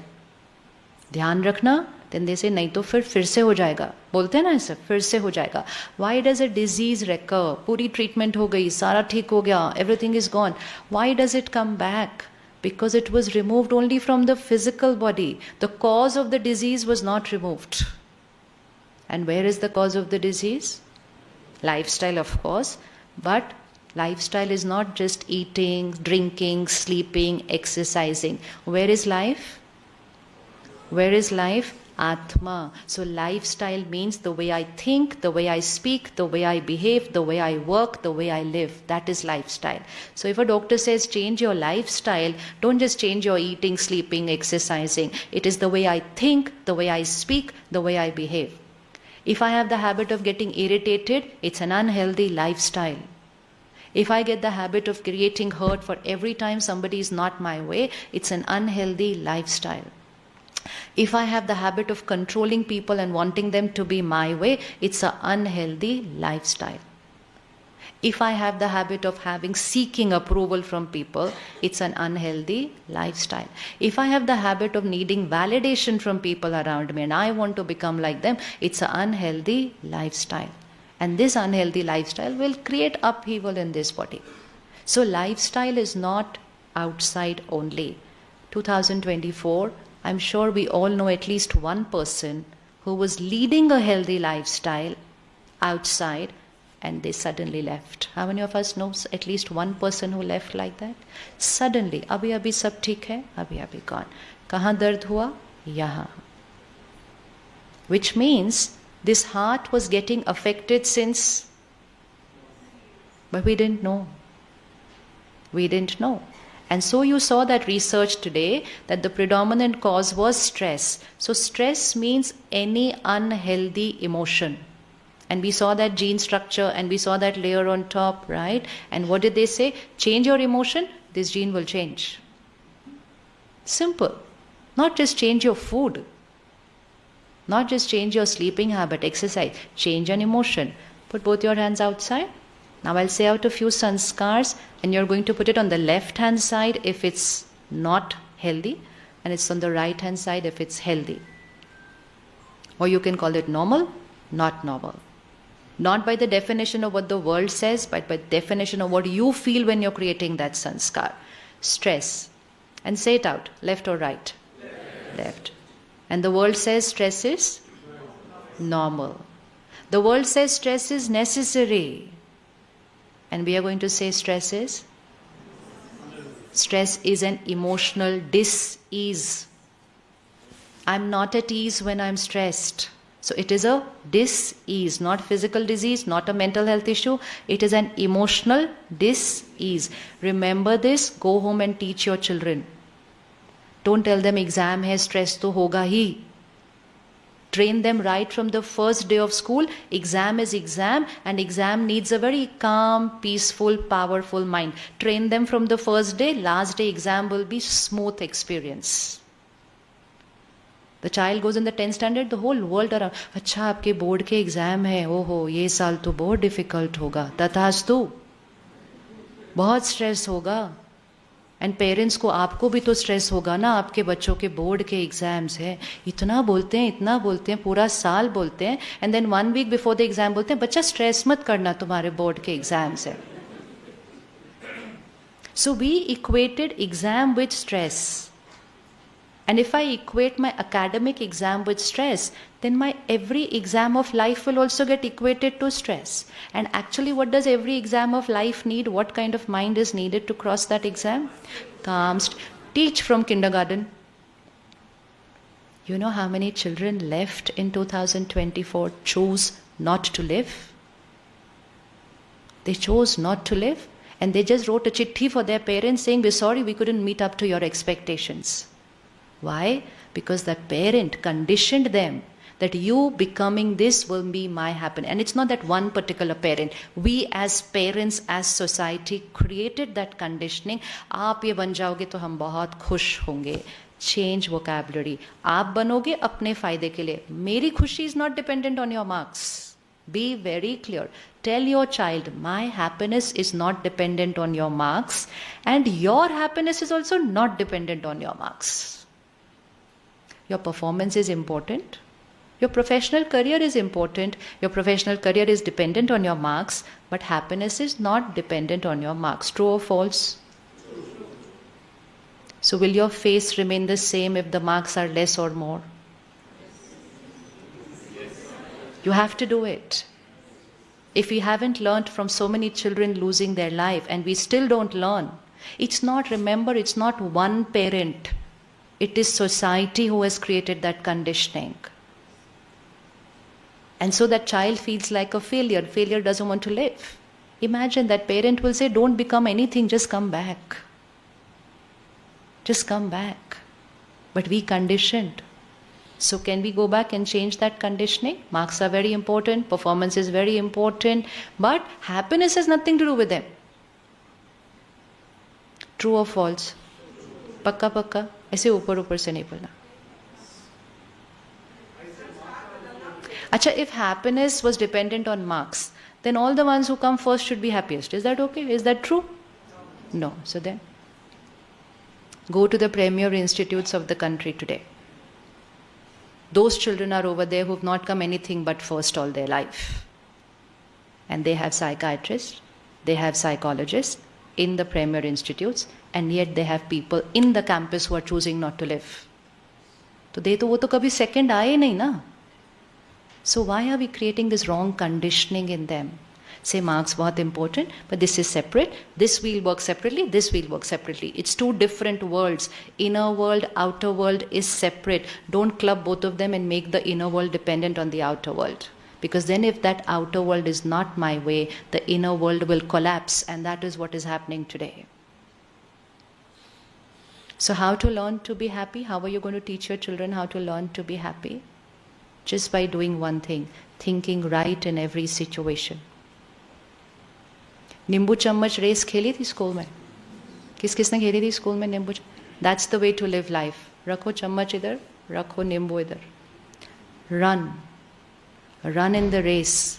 ध्यान रखना. Then they say, नहीं तो फिर से हो जाएगा. बोलते हैं ना ऐसे, फिर से हो जाएगा. Why does a disease recur? पूरी treatment हो गई, सारा ठीक हो गया, everything is gone. Why does it come back? Because it was removed only from the physical body. The cause of the disease was not removed. And where is the cause of the disease? Lifestyle, of course. But lifestyle is not just eating, drinking, sleeping, exercising. Where is life? Where is life? Atma. So lifestyle means the way I think, the way I speak, the way I behave, the way I work, the way I live. That is lifestyle. So if a doctor says change your lifestyle, don't just change your eating, sleeping, exercising. It is the way I think, the way I speak, the way I behave. If I have the habit of getting irritated, it's an unhealthy lifestyle. If I get the habit of creating hurt for every time somebody is not my way, it's an unhealthy lifestyle. If I have the habit of controlling people and wanting them to be my way, it's an unhealthy lifestyle. If I have the habit of seeking approval from people, it's an unhealthy lifestyle. If I have the habit of needing validation from people around me and I want to become like them, it's an unhealthy lifestyle. And this unhealthy lifestyle will create upheaval in this body. So lifestyle is not outside only. 2024, I'm sure we all know at least one person who was leading a healthy lifestyle outside and they suddenly left. How many of us know at least one person who left like that? Suddenly, abhi sab theek hai, abhi gone. Kahan dard hua? Yahan. Which means this heart was getting affected since, but we didn't know. We didn't know. And so you saw that research today that the predominant cause was stress. So stress means any unhealthy emotion. And we saw that gene structure and we saw that layer on top, right? And what did they say? Change your emotion, this gene will change. Simple. Not just change your food. Not just change your sleeping habit, exercise. Change an emotion. Put both your hands outside. Now I'll say out a few sanskars and you're going to put it on the left hand side if it's not healthy and it's on the right hand side if it's healthy. Or you can call it normal, not normal. Not by the definition of what the world says, but by the definition of what you feel when you're creating that sanskar. Stress. And say it out, left or right? Left. And the world says stress is normal. The world says stress is necessary. And we are going to say stress is? Stress is an emotional dis-ease. I'm not at ease when I'm stressed. So it is a dis-ease, not physical disease, not a mental health issue. It is an emotional dis-ease. Remember this, go home and teach your children. Don't tell them exam hai, stress to hoga hi. Train them right from the first day of school. Exam is exam and exam needs a very calm, peaceful, powerful mind. Train them from the first day. Last day exam will be smooth experience. The child goes in the 10th standard, the whole world around. अच्छा आपके board के exam है, ओहो ये साल तो बहुत difficult होगा, तथास्तु बहुत स्ट्रेस होगा. एंड पेरेंट्स को आपको भी तो स्ट्रेस होगा ना, आपके बच्चों के बोर्ड के एग्जाम्स हैं, इतना बोलते हैं, पूरा साल बोलते हैं, and then 1 week before the exam बोलते हैं बच्चा स्ट्रेस मत करना, तुम्हारे बोर्ड के एग्जाम्स हैं. So we equated exam with stress. And if I equate my academic exam with stress, then my every exam of life will also get equated to stress. And actually, what does every exam of life need? What kind of mind is needed to cross that exam? Calm. Teach from kindergarten. You know how many children left in 2024 chose not to live? They chose not to live. And they just wrote a chitti for their parents saying, we're sorry, we couldn't meet up to your expectations. Why? Because that parent conditioned them that you becoming this will be my happiness. And it's not that one particular parent. We as parents, as society created that conditioning. आप ये बन जाओगे तो हम बहुत खुश होंगे. Change vocabulary. आप बनोगे अपने फायदे के लिए. मेरी खुशी is not dependent on your marks. Be very clear. Tell your child, my happiness is not dependent on your marks, and your happiness is also not dependent on your marks. Your performance is important. Your professional career is important. Your professional career is dependent on your marks, but happiness is not dependent on your marks. True or false? So will your face remain the same if the marks are less or more? You have to do it. If we haven't learned from so many children losing their life and we still don't learn, it's not one parent. It is society who has created that conditioning. And so that child feels like a failure. Failure doesn't want to live. Imagine that parent will say, don't become anything, just come back. Just come back. But we conditioned. So can we go back and change that conditioning? Marks are very important, performance is very important, but happiness has nothing to do with them. True or false? पक्का पक्का ऐसे ऊपर ऊपर से नहीं बोलना. अच्छा, if happiness was dependent on marks, then all the ones who come first should be happiest. Is that okay? Is that true? No. So then, go to the premier institutes of the country today. Those children are over there who have not come anything but first all their life. And they have psychiatrists, they have psychologists in the premier institutes, and yet they have people in the campus who are choosing not to live. So वो तो कभी second आए नहीं ना. So why are we creating this wrong conditioning in them? Say marks बहुत important, but this is separate. This will work separately, this will work separately. It's two different worlds. Inner world, outer world is separate. Don't club both of them and make the inner world dependent on the outer world. Because then if that outer world is not my way, the inner world will collapse, and that is what is happening today. So how to learn to be happy? How are you going to teach your children how to learn to be happy? Just by doing one thing, thinking right in every situation. नींबू चम्मच race खेली थी school में? किसने खेली थी school में नींबू? That's the way to live life. रखो चम्मच इधर, रखो नींबू इधर. Run in the race,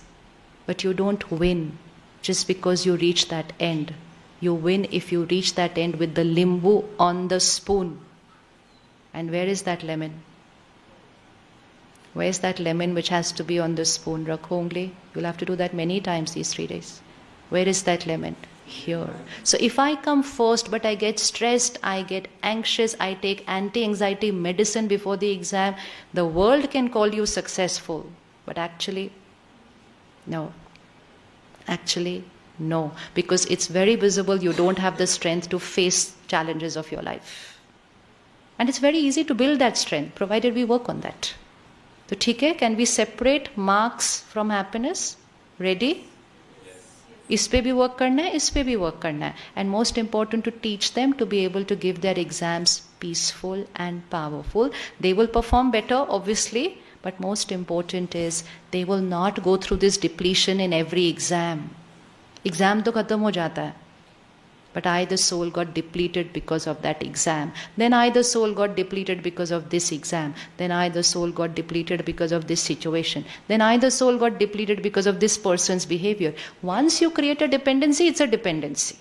but you don't win just because you reach that end. You win if you reach that end with the limbu on the spoon. And where is that lemon? Where is that lemon which has to be on the spoon? Rakho ungli. You'll have to do that many times these 3 days. Where is that lemon? Here. So if I come first but I get stressed, I get anxious, I take anti-anxiety medicine before the exam, the world can call you successful. But actually, no. Actually, no. Because it's very visible you don't have the strength to face challenges of your life. And it's very easy to build that strength, provided we work on that. So, ठीक है? Can we separate marks from happiness? Ready? इस पे भी work करना है, इस पे भी work करना है. And most important, to teach them to be able to give their exams peaceful and powerful. They will perform better, obviously, but most important is they will not go through this depletion in every exam. Exam तो खत्म हो जाता है. But I, the soul, got depleted because of that exam. Then I, the soul, got depleted because of this exam. Then I, the soul, got depleted because of this situation. Then I, the soul, got depleted because of this person's behavior. Once you create a dependency, it's a dependency.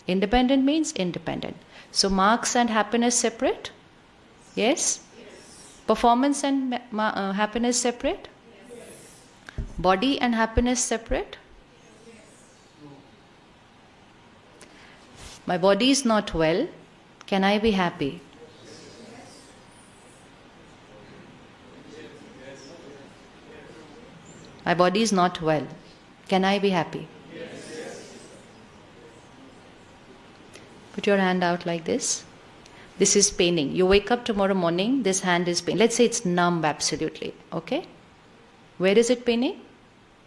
Independent means independent. So marks and happiness separate? Yes? Performance and happiness separate? Body and happiness separate? My body is not well. Can I be happy? My body is not well. Can I be happy? Put your hand out like this. This is paining. You wake up tomorrow morning, this hand is paining. Let's say it's numb absolutely. Okay? Where is it paining?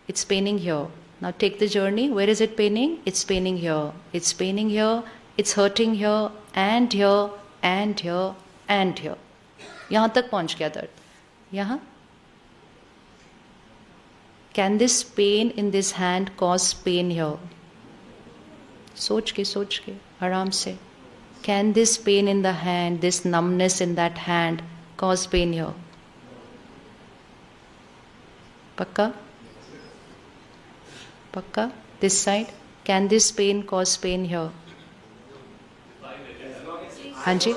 It's paining here. Now take the journey. Where is it paining? It's paining here. It's paining here. It's hurting here and here and here and here. यहाँ तक पहुँच गया दर्द. यहाँ. Can this pain in this hand cause pain here? सोच के, आराम से. Can this pain in the hand, this numbness in that hand cause pain here? Pakka? Pakka? This side? Can this pain cause pain here? Hanji?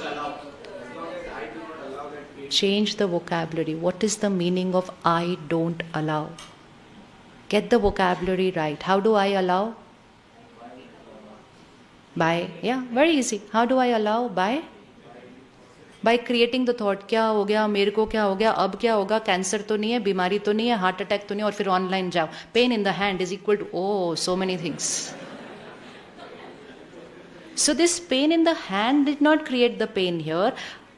Change the vocabulary. What is the meaning of I don't allow? Get the vocabulary right. How do I allow? By, yeah, very easy. How do I allow? By creating the thought. क्या हो गया, मेरे को क्या हो गया, अब क्या होगा, कैंसर तो नहीं है, बीमारी तो नहीं है, हार्ट अटैक तो नहीं है, और फिर ऑनलाइन जाओ. Pain in the hand is equal to, oh, so many things. So this pain in the hand did not create the pain here.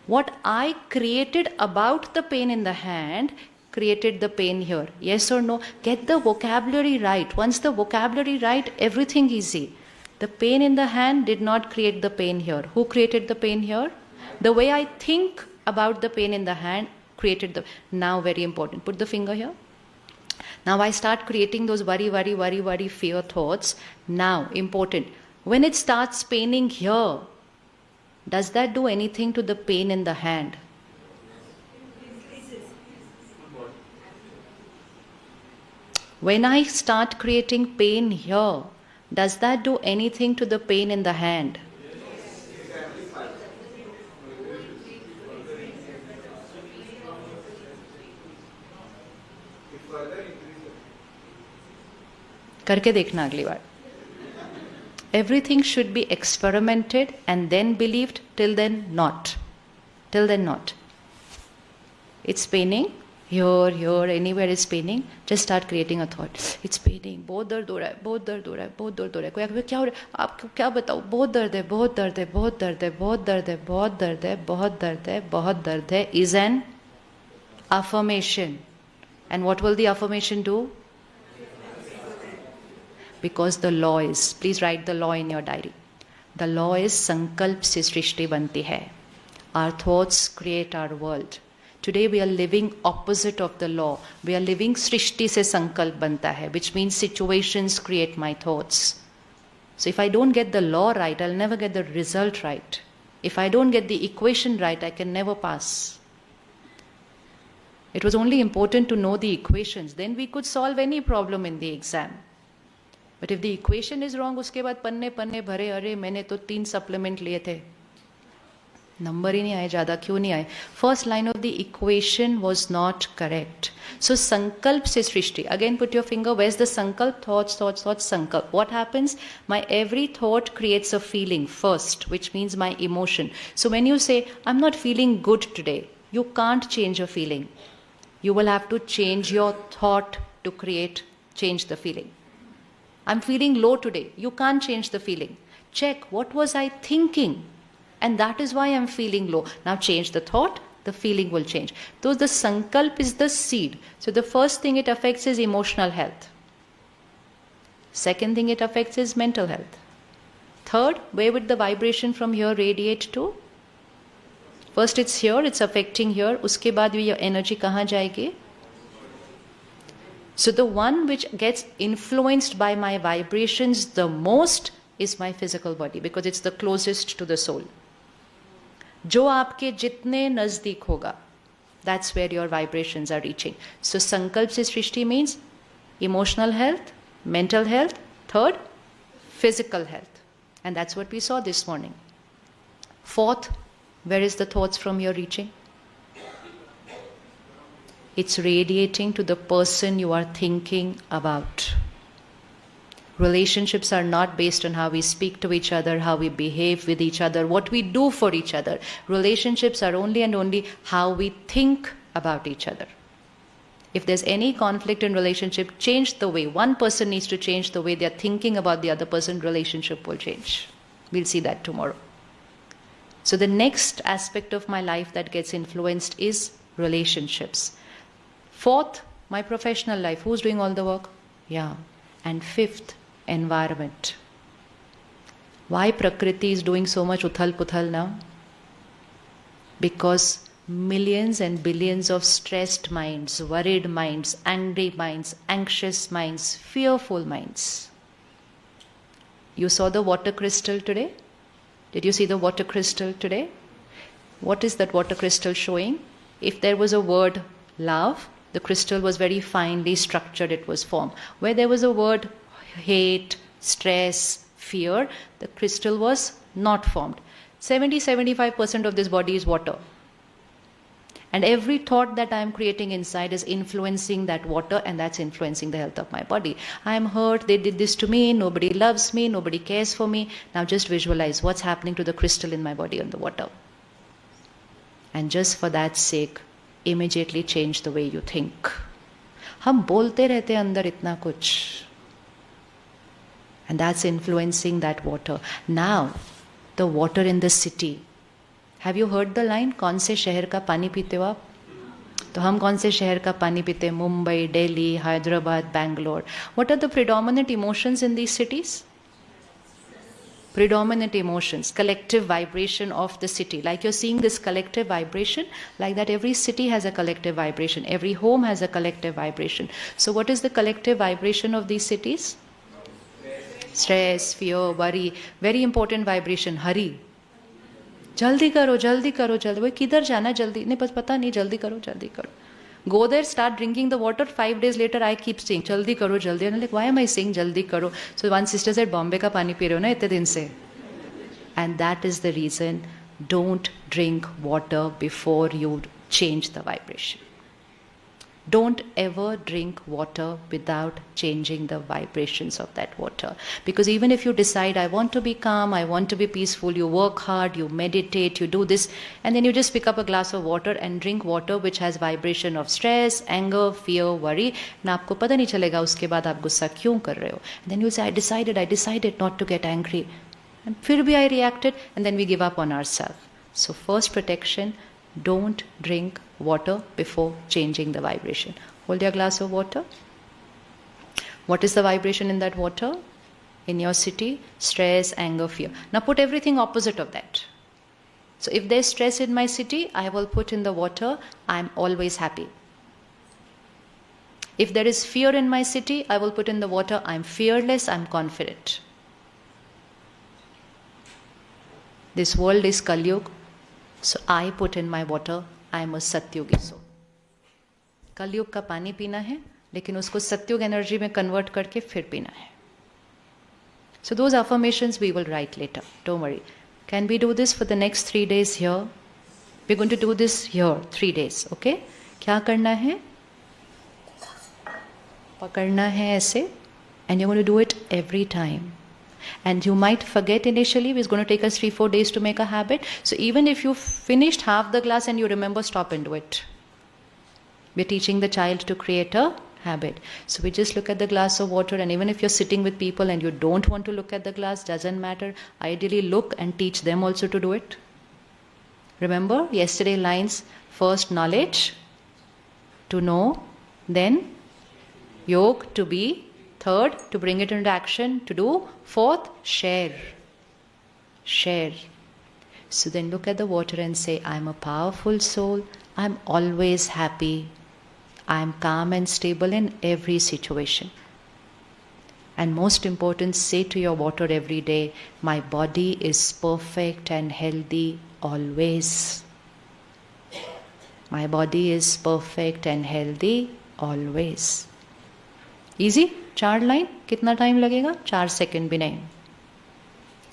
What I created about the pain in the hand created the pain here. Yes or no? Get the vocabulary right. Once the vocabulary right, everything easy. The pain in the hand did not create the pain here. Who created the pain here? The way I think about the pain in the hand created the... Now very important. Put the finger here. Now I start creating those worry, fear thoughts. Now, important. When it starts paining here, does that do anything to the pain in the hand? When I start creating pain here, does that do anything to the pain in the hand? करके देखना अगली बार. Everything should be experimented and then believed. Till then, not. Till then, not. It's paining. Here, anywhere it's paining. Just start creating a thought. It's paining. बहुत दर्द हो रहा है, बहुत दर्द हो रहा है, बहुत दर्द हो रहा है. कोई आके क्या हो रहा है? आपको क्या बताओ? बहुत दर्द है, बहुत दर्द है, बहुत दर्द है, बहुत दर्द है, बहुत दर्द है, बहुत दर्द है, बहुत दर्द है. Is an affirmation. And what will the affirmation do? Because the law is, please write the law in your diary. The law is संकल्प से सृष्टि बनती है. Our thoughts create our world. Today we are living opposite of the law. We are living सृष्टि से संकल्प बनता है, which means situations create my thoughts. So if I don't get the law right, I'll never get the result right. If I don't get the equation right, I can never pass. It was only important to know the equations. Then we could solve any problem in the exam. But if the equation is wrong, उसके बाद पन्ने पन्ने भरे, अरे मैंने तो 3 supplement लिए थे, नंबर ही नहीं आए ज़्यादा. क्यों नहीं आए? First line of the equation was not correct. So संकल्प से सृष्टि. Again put your finger, where's the sankalp? Thoughts, thoughts, thoughts, sankalp. What happens? My every thought creates a feeling first, which means my emotion. So when you say, I'm not feeling good today, you can't change a feeling. You will have to change your thought to change the feeling. I'm feeling low today. You can't change the feeling. Check, what was I thinking? And that is why I'm feeling low. Now change the thought, the feeling will change. So the sankalp is the seed. So the first thing it affects is emotional health. Second thing it affects is mental health. Third, where would the vibration from here radiate to? First it's here, it's affecting here. उसके बाद ये energy कहाँ जाएगी? So the one which gets influenced by my vibrations the most is my physical body, because it's the closest to the soul. जो आपके जितने नजदीक होगा, that's where your vibrations are reaching. So sankalp se srishti means emotional health, mental health, third, physical health. And that's what we saw this morning. Fourth, where is the thoughts from here reaching? It's radiating to the person you are thinking about. Relationships are not based on how we speak to each other, how we behave with each other, what we do for each other. Relationships are only and only how we think about each other. If there's any conflict in relationship, change the way. One person needs to change the way they're thinking about the other person, relationship will change. We'll see that tomorrow. So the next aspect of my life that gets influenced is relationships. Fourth, my professional life. Who's doing all the work? Yeah. And fifth, environment. Why Prakriti is doing so much uthal-puthal now? Because millions and billions of stressed minds, worried minds, angry minds, anxious minds, fearful minds. You saw the water crystal today? Did you see the water crystal today? What is that water crystal showing? If there was a word love, the crystal was very finely structured, it was formed. Where there was a word hate, stress, fear, the crystal was not formed. 70-75% of this body is water. And every thought that I am creating inside is influencing that water, and that's influencing the health of my body. I am hurt, they did this to me, nobody loves me, nobody cares for me. Now just visualize what's happening to the crystal in my body on the water. And just for that sake, immediately change the way you think. हम बोलते रहते हैं अंदर इतना कुछ. And that's influencing that water. Now, the water in the city. Have you heard the line? कौन से शहर का पानी पीते हो आप? तो हम कौन से शहर का पानी पीते हैं? Mumbai, Delhi, Hyderabad, Bangalore. What are the predominant emotions in these cities? Predominant emotions, collective vibration of the city. Like you're seeing this collective vibration, like that every city has a collective vibration. Every home has a collective vibration. So what is the collective vibration of these cities? Stress, fear, worry. Very important vibration, hurry. जल्दी करो जल्दी करो जल्दी. वो किधर जाना जल्दी? नहीं पता नहीं, जल्दी करो जल्दी करो. Go there, start drinking the water. 5 days later, I keep saying, "Jaldi karo, jaldi." And I'm like, why am I saying "jaldi karo"? So one sister said, "Bombay ka pani pee rahe ho na itne din se." And that is the reason. Don't drink water before you change the vibration. Don't ever drink water without changing the vibrations of that water. Because even if you decide, I want to be calm, I want to be peaceful, you work hard, you meditate, you do this, and then you just pick up a glass of water and drink water which has vibration of stress, anger, fear, worry, na aapko pata nahi chalega uske baad aap gussa kyun kar rahe ho. And then you say, I decided not to get angry. And fir bhi I reacted, and then we give up on ourselves. So first protection, don't drink water before changing the vibration. Hold your glass of water. What is the vibration in that water? in your city, stress, anger, fear. Now put everything opposite of that. So if there's stress in my city, I will put in the water, I'm always happy. If there is fear in my city, I will put in the water, I'm fearless, I'm confident. This world is Kalyug, so I put in my water, I am a Satyugi soul. कलयुग का पानी पीना है, लेकिन उसको सत्युग energy में convert करके फिर पीना है. So those affirmations we will write later. Don't worry. Can we do this for the next 3 days here? We're going to do this here 3 days. Okay? क्या करना है? पकड़ना है ऐसे, and you're going to do it every time. And you might forget initially. It's going to take us 3-4 days to make a habit. So even if you finished half the glass and you remember, stop and do it. We're teaching the child to create a habit. So we just look at the glass of water, and even if you're sitting with people and you don't want to look at the glass, doesn't matter. Ideally look and teach them also to do it. Remember yesterday lines: first knowledge, to know, then yog, to be, third to bring it into action, to do, fourth share. Share. So then look at the water and say, I'm a powerful soul, I'm always happy, I'm calm and stable in every situation. And most important, say to your water every day, my body is perfect and healthy always. My body is perfect and healthy always. Easy? 4 line? कितना time लगेगा? 4 second भी नहीं.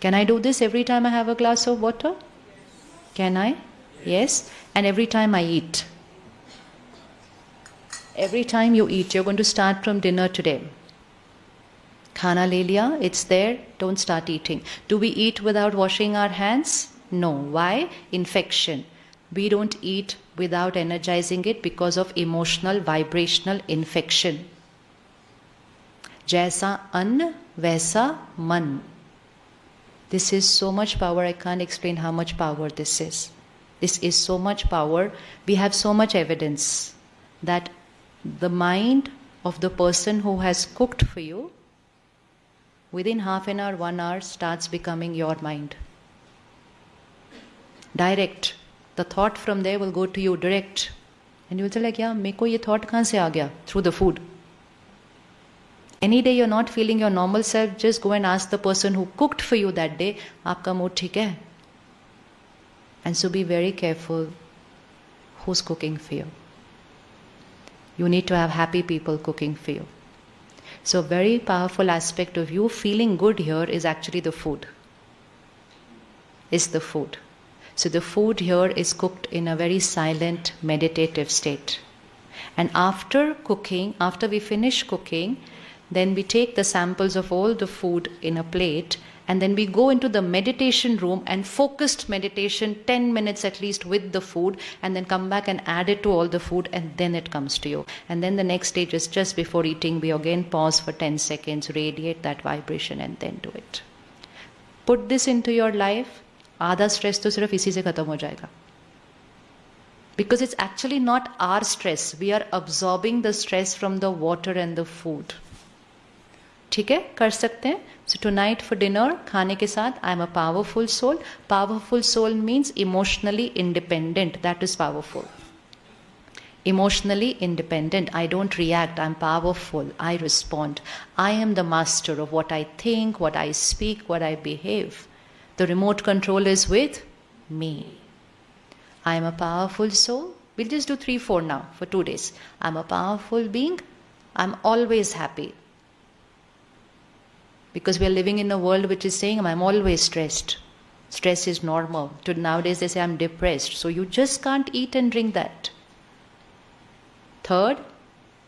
Can I do this every time I have a glass of water? Can I? Yes. And every time I eat. Every time you eat, you're going to start from dinner today. Khana le liya, it's there, don't start eating. Do we eat without washing our hands? No. Why? Infection. We don't eat without energizing it because of emotional, vibrational infection. Jaisa ann, vaisa man. This is so much power, I can't explain how much power this is. This is so much power. We have so much evidence that the mind of the person who has cooked for you, within half an hour, 1 hour, starts becoming your mind. Direct. The thought from there will go to you direct. And you'll say like, yeah, meko ye thought kahan se aa gaya? Through the food. Any day you're not feeling your normal self, just go and ask the person who cooked for you that day, aapka mood theek hai? And so be very careful who's cooking for you. You need to have happy people cooking for you. So a very powerful aspect of you feeling good here is actually the food. Is the food. So the food here is cooked in a very silent, meditative state. And after cooking, after we finish cooking, then we take the samples of all the food in a plate, and then we go into the meditation room and focused meditation, 10 minutes at least with the food, and then come back and add it to all the food, and then it comes to you. And then the next stage is just before eating, we again pause for 10 seconds, radiate that vibration, and then do it. Put this into your life, आधा stress तो सिर्फ इसी से खत्म हो जाएगा. Because it's actually not our stress. We are absorbing the stress from the water and the food. ठीक है, कर सकते हैं. So tonight for dinner, खाने के साथ, I am a powerful soul. Powerful soul means emotionally independent. That is powerful. Emotionally independent. I don't react. I'm powerful. I respond. I am the master of what I think, what I speak, what I behave. The remote control is with me. I am a powerful soul. We'll just do 3-4 now for 2 days. I'm a powerful being. I'm always happy. Because we are living in a world which is saying, I'm always stressed. Stress is normal. Nowadays they say I'm depressed. So you just can't eat and drink that. Third,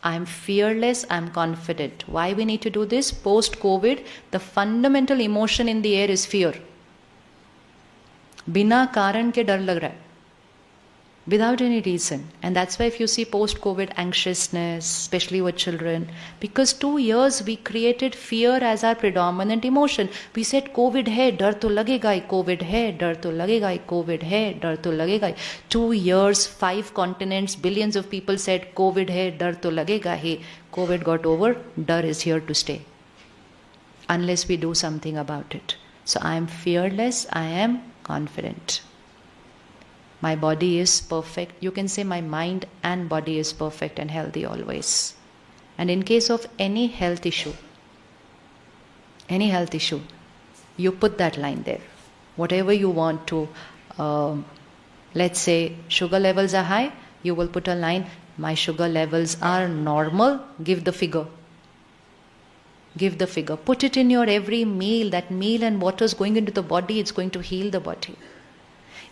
I'm fearless, I'm confident. Why we need to do this? Post-COVID, the fundamental emotion in the air is fear. बिना कारण के डर लग रहा है. Without any reason. And that's why if you see post-COVID anxiousness, especially with children, because 2 years we created fear as our predominant emotion. We said COVID hai, dar to lagega hi, COVID hai, dar to lagega hi, COVID hai, dar to lagega hi. 2 years, 5 continents, billions of people said COVID hai, dar to lagega hi. COVID got over, dar is here to stay. unless we do something about it. So I am fearless, I am confident. My body is perfect. You can say my mind and body is perfect and healthy always. And in case of any health issue, you put that line there. Whatever you want to, let's say sugar levels are high, you will put a line, my sugar levels are normal, give the figure. Give the figure. Put it in your every meal. That meal and water is going into the body, it's going to heal the body.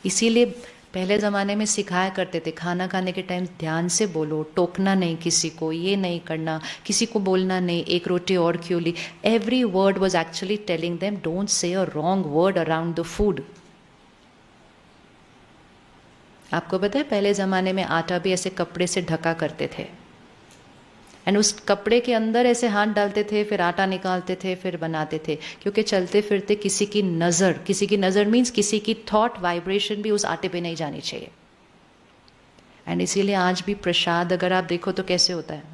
इसीलिए पहले ज़माने में सिखाया करते थे, खाना खाने के टाइम ध्यान से बोलो, टोकना नहीं किसी को, ये नहीं करना, किसी को बोलना नहीं, एक रोटी और क्यों ली. Every word was actually telling them, don't say a wrong word around the food. आपको पता है पहले ज़माने में आटा भी ऐसे कपड़े से ढका करते थे. एंड उस कपड़े के अंदर ऐसे हाथ डालते थे, फिर आटा निकालते थे, फिर बनाते थे, क्योंकि चलते फिरते किसी की नज़र मीन्स किसी की थॉट वाइब्रेशन भी उस आटे पे नहीं जानी चाहिए. एंड इसीलिए आज भी प्रसाद अगर आप देखो तो कैसे होता है,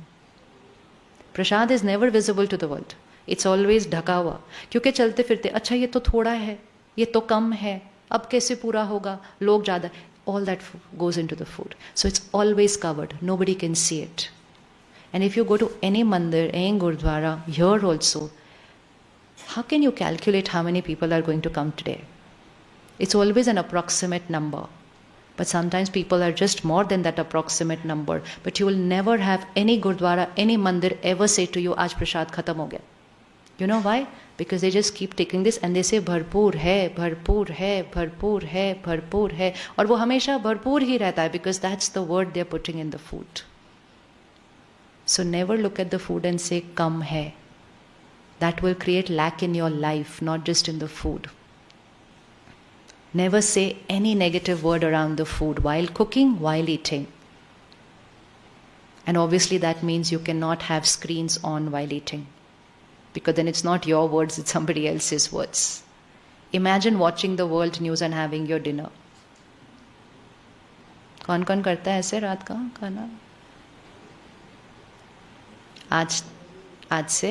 prasad is never visible to the world, it's always ढका हुआ, क्योंकि चलते फिरते अच्छा ये तो थोड़ा है, ये तो कम है, अब कैसे पूरा होगा, लोग ज़्यादा, all that goes into the food. So it's always covered, nobody can see it. And if you go to any mandir, any gurdwara, here also, how can you calculate how many people are going to come today? It's always an approximate number. But sometimes people are just more than that approximate number. But you will never have any gurdwara, any mandir ever say to you, Aaj prasad khatam ho gaya. You know why? Because they just keep taking this and they say, भरपूर है, भरपूर है, भरपूर है, भरपूर है. और वो हमेशा भरपूर ही रहता है, because that's the word they're putting in the food. So never look at the food and say, kam hai. That will create lack in your life, not just in the food. Never say any negative word around the food while cooking, while eating. And obviously that means you cannot have screens on while eating, because then it's not your words, it's somebody else's words. Imagine watching the world news and having your dinner. कौन कौन करता है ऐसे रात का खाना? आज से,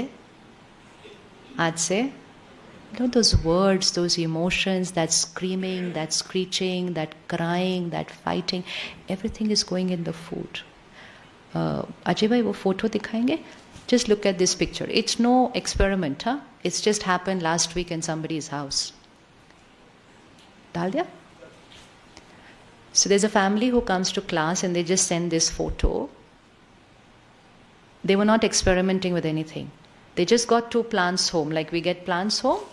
you know, those words, those emotions, that screaming, that screeching, that crying, that fighting, everything is going in the food. Ajay भाई वो फोटो दिखाएंगे? Just look at this picture. It's no experiment, huh? It's just happened last week in somebody's house. डाल दिया? So there's a family who comes to class and they just send this photo. They were not experimenting with anything. They just got 2 plants home, like we get plants home,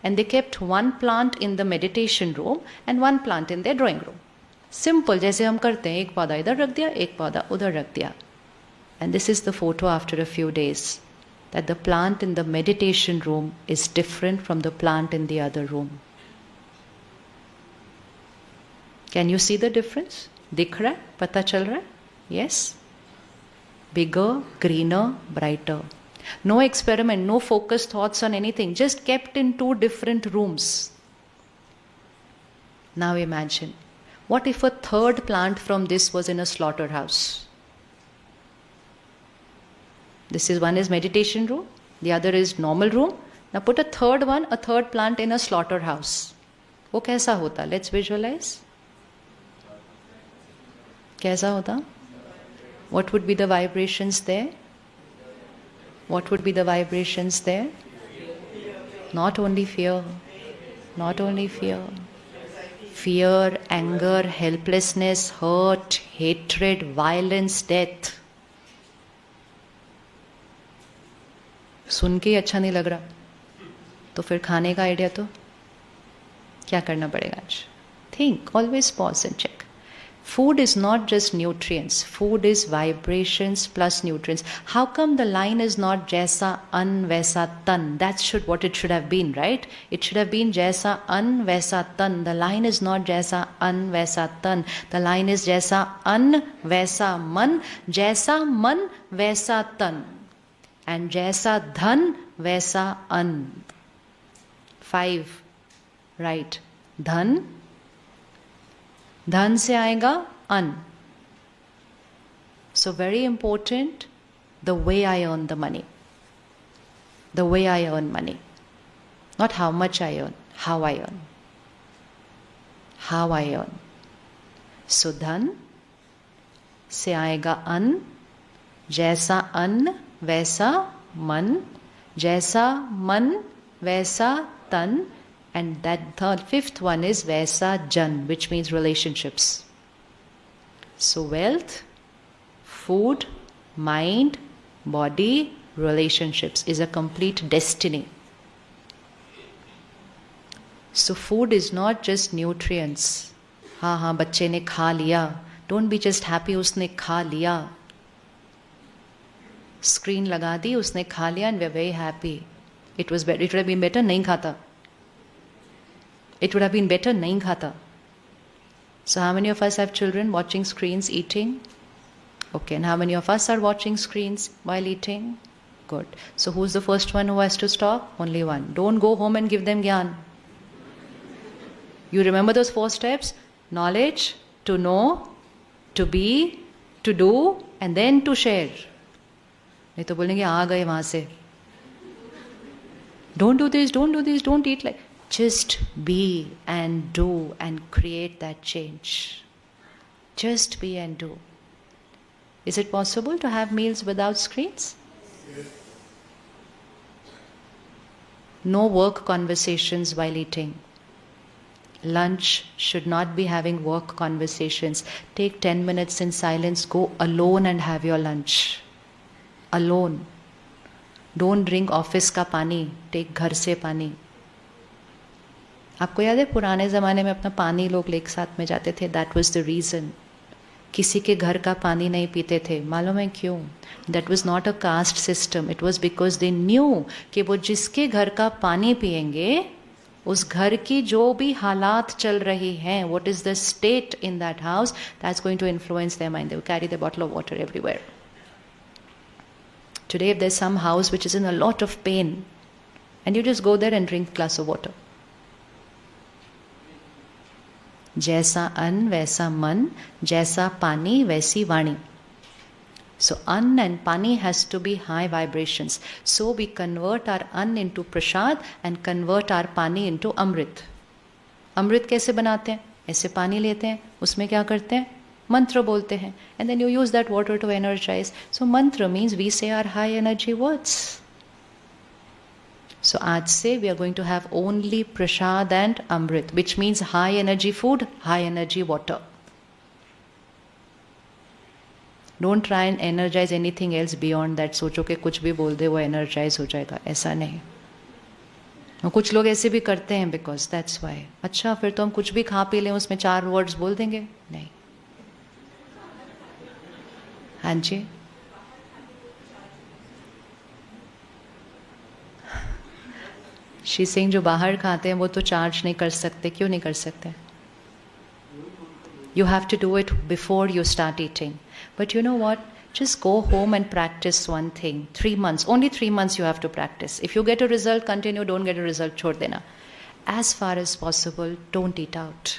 and they kept 1 plant in the meditation room and 1 plant in their drawing room. Simple, जैसे हम करते हैं, एक पौधा इधर रख दिया, एक पौधा उधर रख दिया. And this is the photo after a few days, that the plant in the meditation room is different from the plant in the other room. Can you see the difference? दिख रहा है? पता चल रहा है? Yes? Bigger, greener, brighter. No experiment, no focused thoughts on anything, just kept in 2 different rooms. Now imagine, what if a 3rd plant from this was in a slaughterhouse? This is, one is meditation room, the other is normal room. Now put a 3rd plant in a slaughterhouse. वो कैसा होता? Let's visualize. कैसा होता? What would be the vibrations there? What would be the vibrations there? Not only fear. Fear, anger, helplessness, hurt, hatred, violence, death. सुन के ही अच्छा नहीं लग रहा, तो फिर खाने का आइडिया तो क्या करना पड़ेगा आज? Think, always pause and check. Food is not just nutrients. Food is vibrations plus nutrients. How come the line is not jaisa an vaisa tan? That's what it should have been, right? It should have been jaisa an vaisa tan. The line is not jaisa an vaisa tan. The line is jaisa an vaisa man. Jaisa man vaisa tan. And jaisa dhan vaisa an. 5. Right. Dhan. धन से आएगा अन. So very important, the way I earn the money. The way I earn money. Not how much I earn, how I earn. How I earn. So धन से आएगा अन्न, जैसा अन्न वैसा मन, जैसा मन वैसा तन, and that third, fifth one is वैसा जन, which means relationships. So wealth, food, mind, body, relationships is a complete destiny. So food is not just nutrients. हाँ बच्चे ने खा लिया. Don't be just happy उसने खा लिया. Screen लगा दी, उसने खा लिया, and we're very happy. It would have been better नहीं खाता. It would have been better नहीं खाता. So how many of us have children watching screens eating? Okay, and how many of us are watching screens while eating? Good. So who's the first one who has to stop? Only one. Don't go home and give them gyan. You remember those 4 steps? Knowledge, to know, to be, to do, and then to share. नहीं तो बोलेंगे आ गए वहाँ से. Don't do this, don't do this, don't eat like. Just be and do and create that change. Just be and do. Is it possible to have meals without screens? Yes. No work conversations while eating. Lunch should not be having work conversations. Take 10 minutes in silence. Go alone and have your lunch. Alone. Don't drink office का पानी. Take घर से पानी. आपको याद है पुराने ज़माने में अपना पानी लोग एक साथ में जाते थे. That was the reason. किसी के घर का पानी नहीं पीते थे. मालूम है क्यों? That was not a caste system. It was because they knew कि वो जिसके घर का पानी पिएंगे उस घर की जो भी हालात चल रही हैं, what is the state in that house, that's going to influence their mind. They will carry the bottle of water everywhere. Today if there's some house which is in a lot of pain, and you just go there and drink a glass of water. जैसा अन्न वैसा मन, जैसा पानी वैसी वाणी. So Ann and Pani has to be high vibrations. So we convert our Ann into Prasad and convert our Pani into Amrit. Amrit कैसे बनाते हैं? ऐसे पानी लेते हैं, उसमें क्या करते हैं? मंत्र बोलते हैं. And then you use that water to energize. So mantra means we say our high energy words. So आज से we are going to have only Prasad and Amrit, which means high energy food, high energy water. Don't try and energize anything else beyond that. सोचो कि कुछ भी बोल दे वो energize हो जाएगा. ऐसा नहीं. और कुछ लोग ऐसे भी करते हैं because that's why. अच्छा फिर तो हम कुछ भी खा पी लें उसमें 4 words बोल देंगे. नहीं. हाँ जी. She's saying जो बाहर खाते हैं वो तो चार्ज नहीं कर सकते. क्यों नहीं कर सकते? You have to do it before you start eating. But you know what? Just go home and practice one thing. 3 months. Only 3 months you have to practice. If you get a result, continue. Don't get a result, छोड़ देना. As far as possible, don't eat out.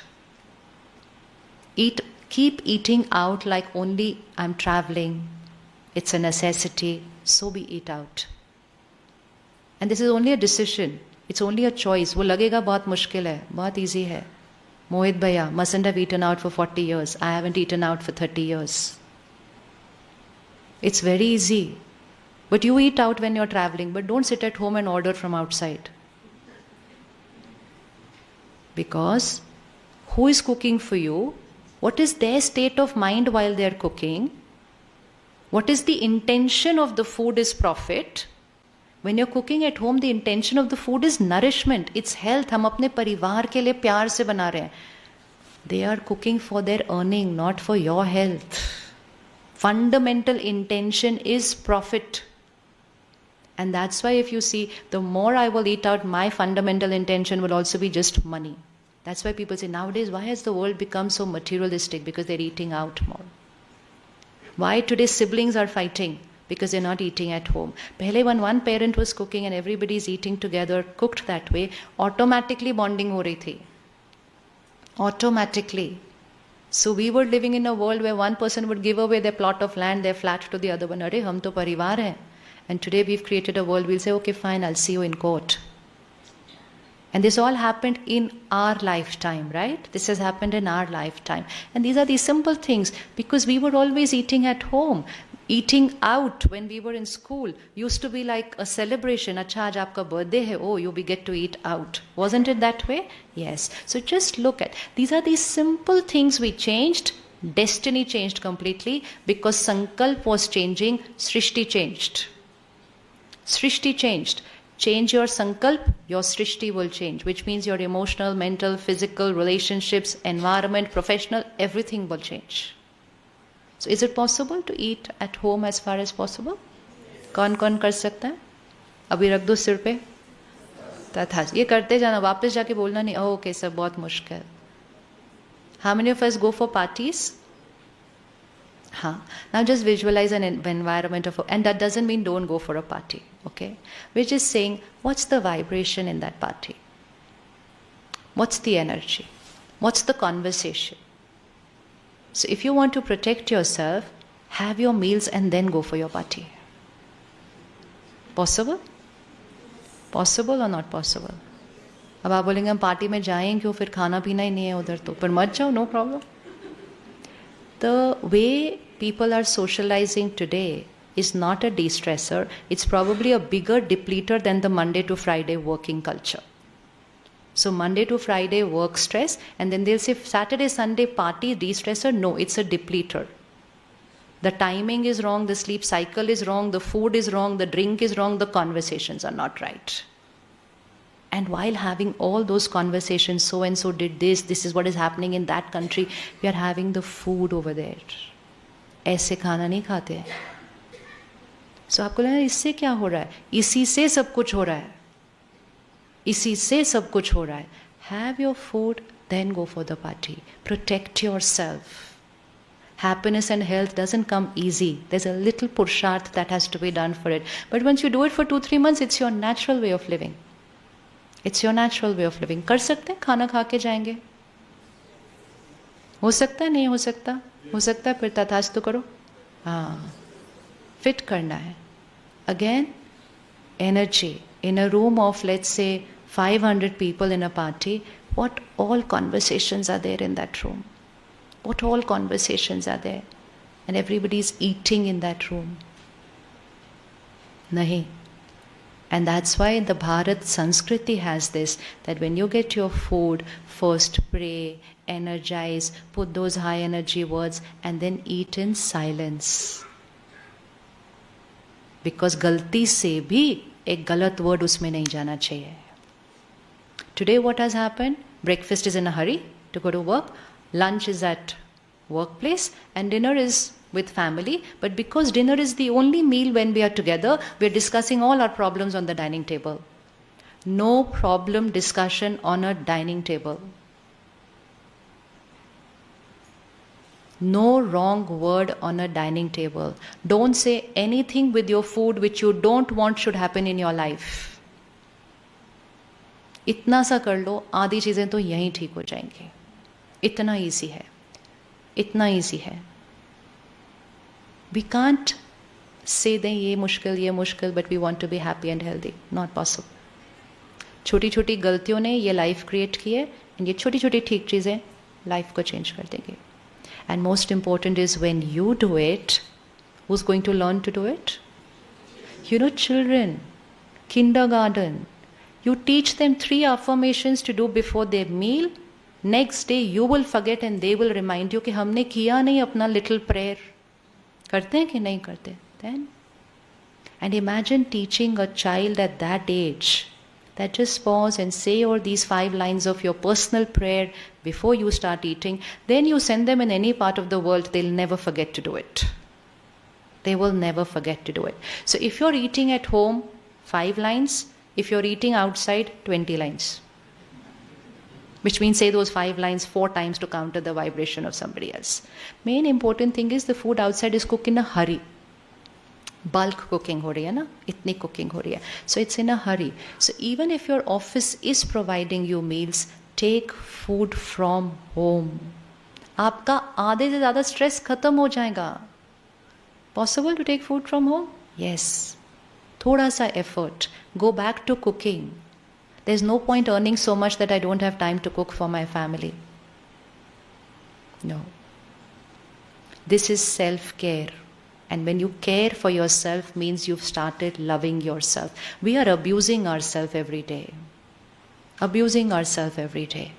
Keep eating out like only I'm traveling. It's a necessity. So we eat out. And this is only a decision. It's only a choice. वो लगेगा बहुत मुश्किल है. बहुत easy है. Mohit Bhaiya mustn't have eaten out for 40 years. I haven't eaten out for 30 years. It's very easy. But you eat out when you're traveling, but don't sit at home and order from outside. Because who is cooking for you? What is their state of mind while they're cooking? What is the intention of the food is profit. When you're cooking at home, the intention of the food is nourishment. It's health. हम अपने परिवार के लिए प्यार से बना रहे हैं. They are cooking for their earning, not for your health. Fundamental intention is profit. And that's why if you see, the more I will eat out, my fundamental intention will also be just money. That's why people say nowadays, why has the world become so materialistic? Because they're eating out more. Why today siblings are fighting? Because they're not eating at home. Pehle when one parent was cooking and everybody is eating together, cooked that way, automatically bonding ho rahi thi. Automatically. So we were living in a world where one person would give away their plot of land, their flat to the other one. Arey, hum to parivar hain. And today we've created a world, we'll say, okay, fine, I'll see you in court. And this all happened in our lifetime, right? This has happened in our lifetime. And these are the simple things because we were always eating at home. Eating out when we were in school used to be like a celebration. Acha, aaj aapka birthday hai. Oh, we get to eat out. Wasn't it that way? Yes. So just look at, these are these simple things we changed. Destiny changed completely because Sankalp was changing, Srishti changed. Srishti changed. Change your Sankalp, your Srishti will change, which means your emotional, mental, physical, relationships, environment, professional, everything will change. So is it possible to eat at home as far as possible? कौन कौन कर सकता है? अभी रख दो सिर पे तथा ये करते जाना, वापस जाके बोलना नहीं ओके सर बहुत मुश्किल. How many of us go for parties? Now just visualize an environment of, and that doesn't mean don't go for a party, okay? We're just saying, what's the vibration in that party? What's the energy? What's the conversation? So if you want to protect yourself, have your meals and then go for your party. Possible? Possible or not possible? अब आप बोलेंगे हम party में जाएं क्यों, फिर खाना पीना ही नहीं है उधर, तो फिर मत जाओ, no problem. The way people are socializing today is not a de-stressor. It's probably a bigger depleter than the Monday to Friday working culture. So Monday to Friday work stress, and then they'll say Saturday, Sunday party, de-stressor. No, it's a depleter. The timing is wrong, the sleep cycle is wrong, the food is wrong, the drink is wrong, the conversations are not right. And while having all those conversations, so and so did this, this is what is happening in that country, we are having the food over there. ऐसे खाना नहीं खाते हैं. So आपको लगा इससे क्या हो रहा है? इसी से सब कुछ हो रहा है. इसी से सब कुछ हो रहा है. Have your food, then go for the party. Protect yourself. Happiness and health doesn't come easy. There's a little pursharth that has to be done for it. But once you do it for 2-3 months, it's your natural way of living. It's your natural way of living. कर सकते हैं, खाना खा के जाएंगे. हो सकता है, नहीं हो सकता? हो सकता है, फिर तथास्तु करो. हाँ, फिट करना है. Again, energy. In a room of, let's say, 500 people in a party, what all conversations are there in that room? What all conversations are there? And everybody's eating in that room. Nahi. And that's why the Bharat Sanskriti has this, that when you get your food, first pray, energize, put those high energy words, and then eat in silence. Because गलती से भी एक गलत word उसमें नहीं जाना चाहिए. Today what has happened? Breakfast is in a hurry to go to work, lunch is at workplace, and dinner is with family. But because dinner is the only meal when we are together, we are discussing all our problems on the dining table. No problem discussion on a dining table. No wrong word on a dining table. Don't say anything with your food which you don't want should happen in your life. इतना सा कर लो, आधी चीज़ें तो यहीं ठीक हो जाएंगी. इतना ईजी है, इतना ईजी है. We can't say that ये मुश्किल, but we want to be happy and healthy. Not possible. छोटी छोटी गलतियों ने ये लाइफ क्रिएट की है, and ये छोटी छोटी ठीक चीज़ें लाइफ को चेंज कर देंगी. And most important is when you do it, who's going to learn to do it? You know, children, kindergarten, you teach them 3 affirmations to do before their meal. Next day you will forget and they will remind you कि हमने किया नहीं अपना little prayer. करते हैं कि नहीं करते? Then, and imagine teaching a child at that age that just pause and say all these 5 lines of your personal prayer before you start eating. Then you send them in any part of the world, they'll never forget to do it. They will never forget to do it. So if you're eating at home, 5 lines. If you're eating outside, 20 lines. Which means say those 5 lines 4 times to counter the vibration of somebody else. Main important thing is the food outside is cooked in a hurry. Bulk cooking हो रही है ना, इतनी cooking हो रही है. So it's in a hurry. So even if your office is providing you meals, take food from home. आपका आधे से ज़्यादा stress खत्म हो जाएगा. Possible to take food from home? Yes. थोड़ा सा effort. Go back to cooking. There's no point earning so much that I don't have time to cook for my family. No. This is self-care. And when you care for yourself means you've started loving yourself. We are abusing ourselves every day. Abusing ourselves every day.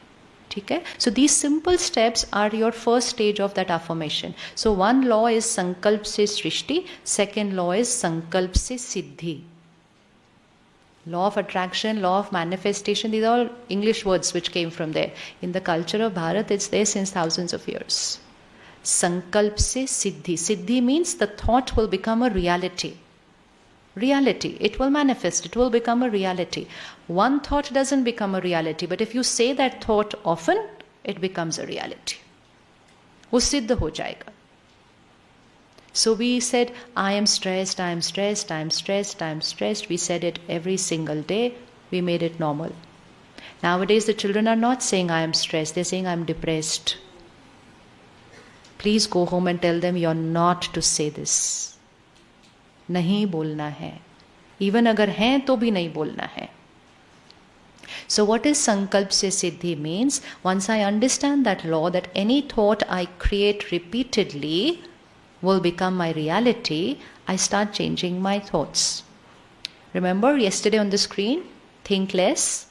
Okay? So these simple steps are your first stage of that affirmation. So one law is Sankalp se Srishti, second law is Sankalp se Siddhi. Law of attraction, law of manifestation, these are all English words which came from there. In the culture of Bharat, it's there since thousands of years. Sankalp se Siddhi. Siddhi means the thought will become a reality. Reality. It will manifest. It will become a reality. One thought doesn't become a reality, but if you say that thought often, it becomes a reality. वो सिद्ध हो जाएगा. So we said, I am stressed, I am stressed, I am stressed, I am stressed. We said it every single day. We made it normal. Nowadays, the children are not saying, I am stressed. They're saying, I am depressed. Please go home and tell them you're not to say this. नहीं बोलना है. Even अगर हैं तो भी नहीं बोलना है. So what is Sankalp se Siddhi means? Once I understand that law, that any thought I create repeatedly will become my reality, I start changing my thoughts. Remember yesterday on the screen, think less.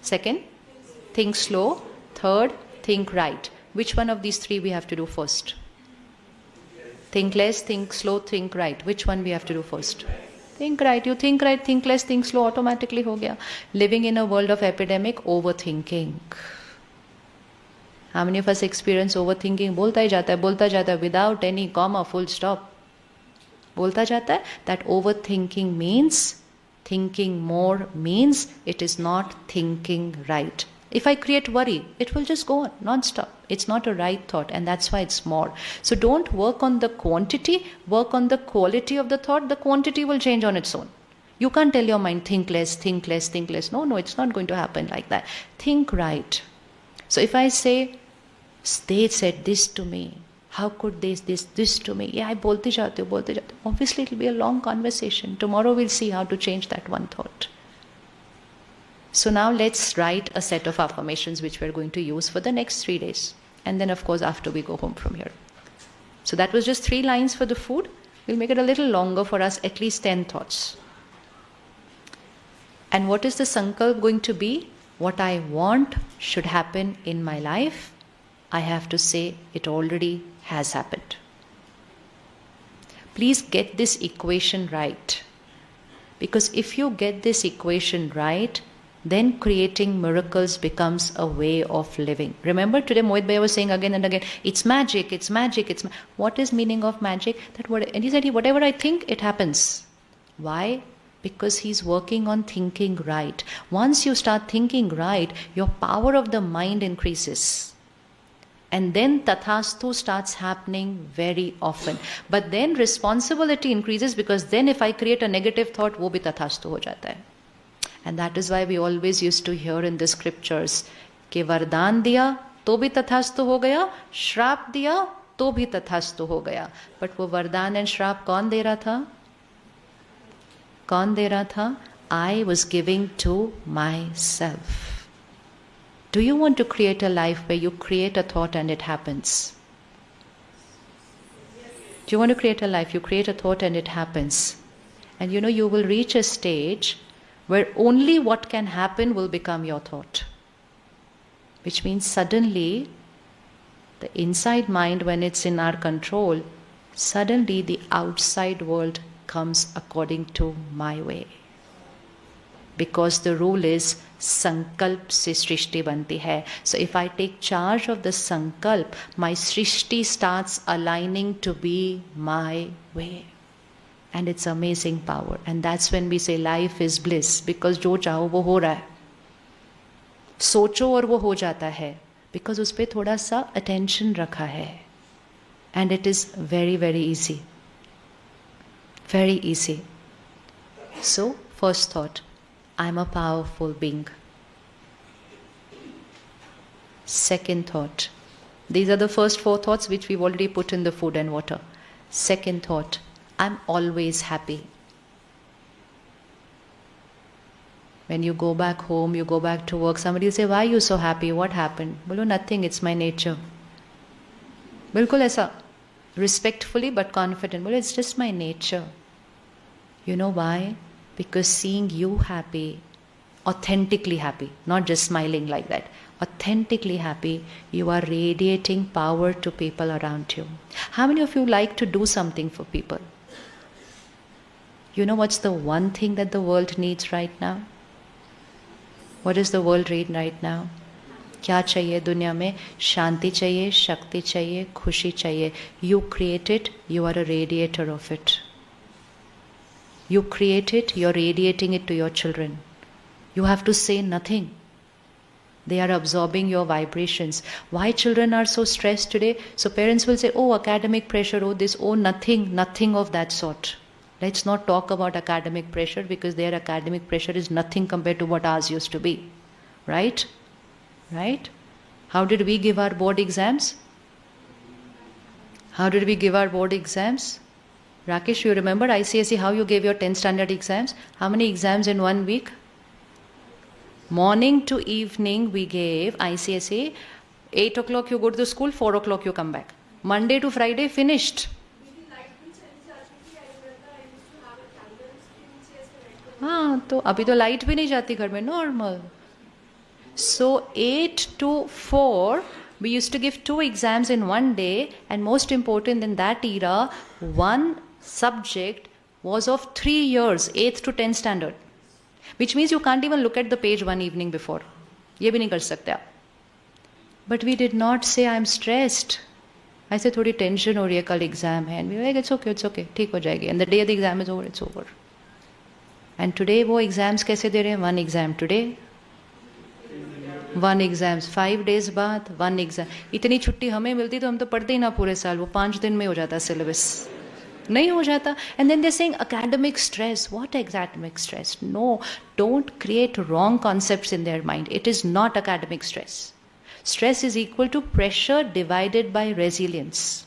Second, think slow. Third, think right. Which one of these three we have to do first? Think less, think slow, think right. Which one we have to do first? Think right. You think right, think less, think slow, automatically ho gaya. Living in a world of epidemic, overthinking. How many of us experience overthinking? बोलता ही जाता है without any comma, full stop. बोलता जाता है. That overthinking means, thinking more means it is not thinking right. If I create worry, it will just go on non-stop. It's not a right thought, and that's why it's more. So don't work on the quantity, work on the quality of the thought. The quantity will change on its own. You can't tell your mind, think less, think less, think less. No, it's not going to happen like that. Think right. So if I say, they said this to me, how could they this to me? Yeah, I bolte jate ho. Obviously, it will be a long conversation. Tomorrow we'll see how to change that one thought. So now let's write a set of affirmations which we're going to use for the next 3 days. And then, of course, after we go home from here. So that was just 3 lines for the food. We'll make it a little longer for us, at least 10 thoughts. And what is the sankalp going to be? What I want should happen in my life, I have to say it already has happened. Please get this equation right. Because if you get this equation right, then creating miracles becomes a way of living. Remember today Mohit Bhaiya was saying again and again, it's magic, it's magic, it's what is meaning of magic? And he said, whatever I think, it happens. Why? Because he's working on thinking right. Once you start thinking right, your power of the mind increases. And then tathastu starts happening very often. But then responsibility increases, because then if I create a negative thought, wo bhi tathastu ho jata hai. And that is why we always used to hear in the scriptures, कि वरदान दिया तो भी तथास्तु हो गया, श्राप दिया तो भी तथास्तु हो गया. But वो वरदान and श्राप कौन दे रहा था? कौन दे रहा था? I was giving to myself. Do you want to create a life where you create a thought and it happens? Do you want to create a life, you create a thought and it happens? And you will reach a stage where only what can happen will become your thought. Which means suddenly, the inside mind, when it's in our control, suddenly the outside world comes according to my way. Because the rule is, sankalp se srishti banti hai. So if I take charge of the sankalp, my srishti starts aligning to be my way. And it's amazing power. And that's when we say life is bliss. Because जो चाहो वो हो रहा है. सोचो और वो हो जाता है. Because उस पे थोड़ा सा attention रखा है. And it is very, very easy. Very easy. So, first thought, I'm a powerful being. Second thought, these are the first 4 thoughts which we've already put in the food and water. Second thought, I'm always happy. When you go back home, you go back to work, somebody will say, why are you so happy? What happened? Bolo, nothing, it's my nature. Bilkul aisa, respectfully but confident. Bolo, it's just my nature. You know why? Because seeing you happy, authentically happy, not just smiling like that, authentically happy, you are radiating power to people around you. How many of you like to do something for people? You know what's the one thing that the world needs right now? What does the world need right now? क्या चाहिए दुनिया में? शांति चाहिए, शक्ति चाहिए, खुशी चाहिए. You create it, you are a radiator of it. You create it, you're radiating it to your children. You have to say nothing. They are absorbing your vibrations. Why children are so stressed today? So parents will say, oh, academic pressure, oh this, oh nothing of that sort. Let's not talk about academic pressure because their academic pressure is nothing compared to what ours used to be. Right? Right? How did we give our board exams? How did we give our board exams? Rakesh, you remember ICSE, how you gave your 10th standard exams? How many exams in 1 week? Morning to evening we gave ICSE. 8 o'clock you go to the school, 4 o'clock you come back. Monday to Friday finished. हाँ तो अभी तो light भी नहीं जाती घर में normal. So 8 to 4 we used to give 2 exams in 1 day, and most important in that era, one subject was of 3 years, 8th to 10th standard, which means you can't even look at the page one evening before. ये भी नहीं कर सकते आप. But we did not say I'm stressed. ऐसे थोड़ी tension हो रही है, कल एग्जाम है, and we were like it's okay, ठीक हो जाएगी. And the day the exam is over, it's over. And today वो एग्जाम्स कैसे दे रहे हैं? 1 exam today, 1 exams 5 days बाद, 1 exam. इतनी छुट्टी हमें मिलती तो हम तो पढ़ते ही ना पूरे साल, वो 5 दिन में हो जाता सिलेबस. नहीं हो जाता. And then they're saying academic stress. What academic stress? No, don't create wrong concepts in their mind. It is not academic stress. Stress is equal to pressure divided by resilience.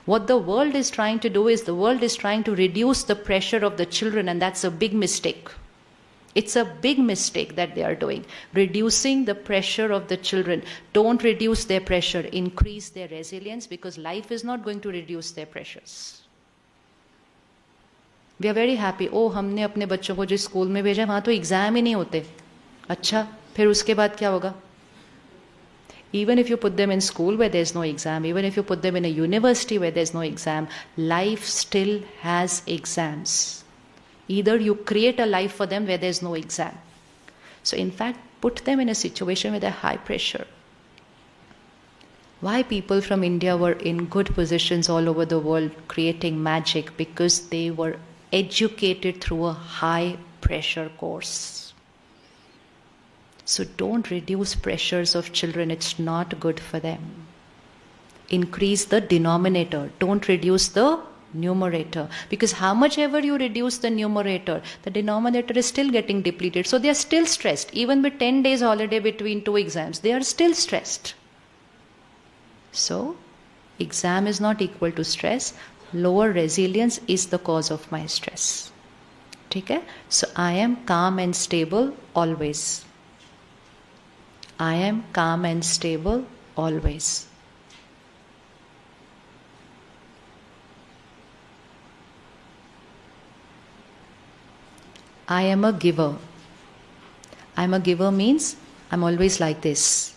What the world is trying to do is the world is trying to reduce the pressure of the children, and that's a big mistake. It's a big mistake that they are doing. Reducing the pressure of the children. Don't reduce their pressure. Increase their resilience, because life is not going to reduce their pressures. We are very happy. Oh, हमने अपने बच्चों को जिस school में भेजा वहाँ तो exam ही नहीं होते. अच्छा, फिर उसके बाद क्या होगा? Even if you put them in school where there's no exam, even if you put them in a university where there's no exam, life still has exams. Either you create a life for them where there's no exam. So in fact, put them in a situation where they're high pressure. Why people from India were in good positions all over the world creating magic? Because they were educated through a high pressure course. So don't reduce pressures of children. It's not good for them. Increase the denominator. Don't reduce the numerator, because how much ever you reduce the numerator, the denominator is still getting depleted. So they are still stressed. Even with 10 days holiday between 2 exams, they are still stressed. So exam is not equal to stress. Lower resilience is the cause of my stress. ठीक है? So I am calm and stable always. I am calm and stable always. I am a giver. I'm a giver means I'm always like this.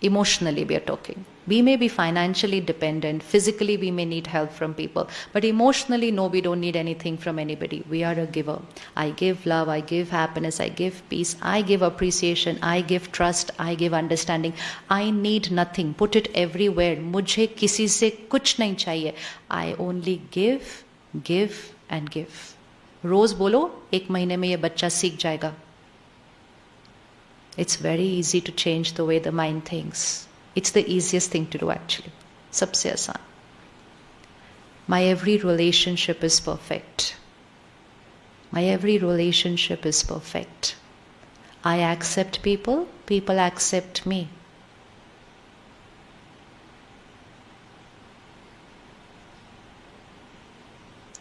Emotionally we are talking. We may be financially dependent, physically we may need help from people, but emotionally no, we don't need anything from anybody. We are a giver. I give love, I give happiness, I give peace, I give appreciation, I give trust, I give understanding. I need nothing. Put it everywhere. मुझे किसी से कुछ नहीं चाहिए. I only give, give and give. रोज बोलो, 1 महीने में ये बच्चा सीख जाएगा. It's very easy to change the way the mind thinks. It's the easiest thing to do actually. सबसे आसान. My every relationship is perfect. My every relationship is perfect. I accept people, people accept me.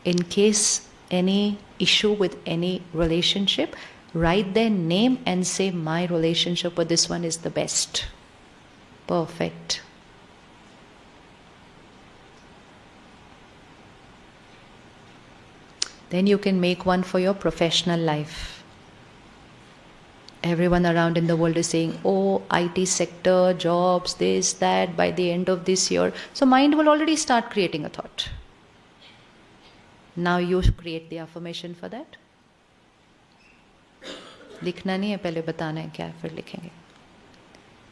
In case any issue with any relationship, Write their name and say, my relationship with this one is the best. Perfect. Then you can make one for your professional life. Everyone around in the world is saying, oh, IT sector, jobs, this, that, by the end of this year. So mind will already start creating a thought. Now you create the affirmation for that. लिखना नहीं है, पहले बताना है क्या, फिर लिखेंगे.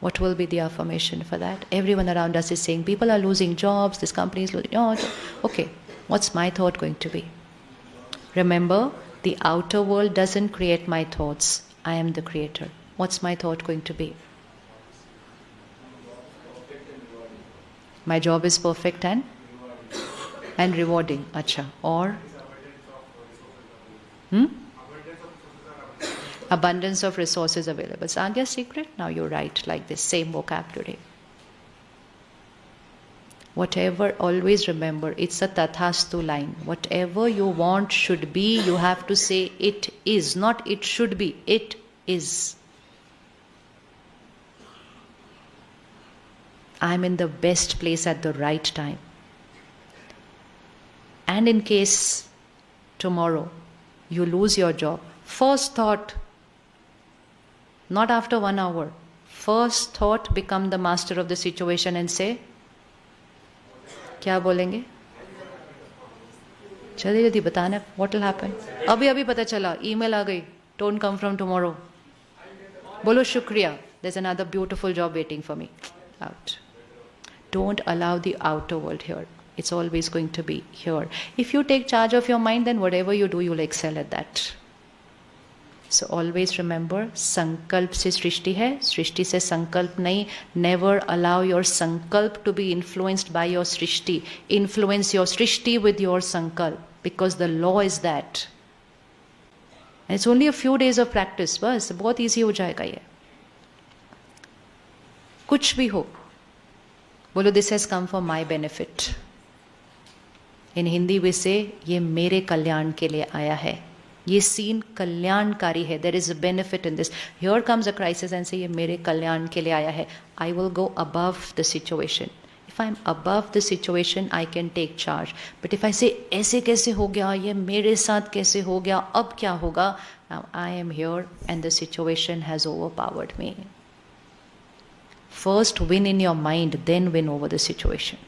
What will be the affirmation for that? Everyone around us is saying, people are losing jobs, this company is losing jobs. Okay, what's my thought going to be? Remember, the outer world doesn't create my thoughts. I am the creator. What's my thought going to be? My job is perfect and rewarding. Acha. Or? Abundance of resources available. Is Agya secret? Now you write like this, same vocabulary. Whatever, always remember, it's a tathastu line. Whatever you want should be, you have to say it is, not it should be, it is. I'm in the best place at the right time. And in case tomorrow you lose your job, first thought, not after 1 hour, first thought, become the master of the situation and say, क्या बोलेंगे? जल्दी जल्दी बताना, what will happen? अभी अभी पता चला, email आ गई, don't come from tomorrow. बोलो शुक्रिया, there's another beautiful job waiting for me. Out. Don't allow the outer world here. It's always going to be here. If you take charge of your mind, then whatever you do, you'll excel at that. So always remember, संकल्प से सृष्टि है, सृष्टि से संकल्प नहीं. Never allow your संकल्प to be influenced by your Srishti. Influence your Srishti with your संकल्प, because the law is that. And it's only a few days of practice. बस बहुत easy हो जाएगा ये. कुछ भी हो, बोलो this has come for my benefit. In Hindi we say, ये मेरे कल्याण के लिए आया है. ये सीन कल्याणकारी है. There is a benefit in this. Here comes a crisis and say, ये मेरे कल्याण के लिए आया है. I will go above the situation. If I'm above the situation, I can take charge. But if I say, ऐसे कैसे हो गया, ये मेरे साथ कैसे हो गया, अब क्या होगा? Now I am here and the situation has overpowered me. First win in your mind, then win over the situation.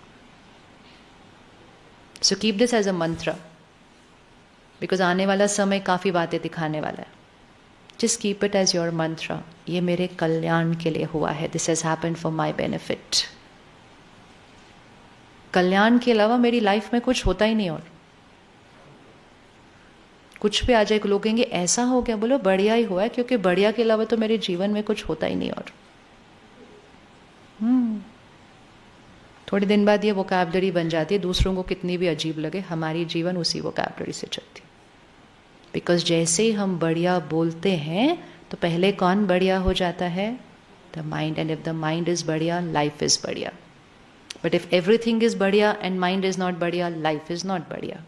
So keep this as a mantra. Because आने वाला समय काफ़ी बातें दिखाने वाला है. Just keep it as your mantra. ये मेरे कल्याण के लिए हुआ है. This has happened for my benefit. कल्याण के अलावा मेरी लाइफ में कुछ होता ही नहीं. और कुछ भी आ जाए, लोग कहेंगे ऐसा हो गया, बोलो बढ़िया ही हुआ है, क्योंकि बढ़िया के अलावा तो मेरे जीवन में कुछ होता ही नहीं. और थोड़े दिन बाद ये वोकैबुलरी बन जाती है. दूसरों को कितनी भी अजीब लगे, हमारी जीवन उसी वोकैबुलरी से चलती है. बिकॉज जैसे ही हम बढ़िया बोलते हैं तो पहले कौन बढ़िया हो जाता है? The mind. And if the mind is बढ़िया, लाइफ इज बढ़िया. बट इफ एवरीथिंग इज बढ़िया एंड माइंड इज नॉट बढ़िया, लाइफ इज नॉट बढ़िया.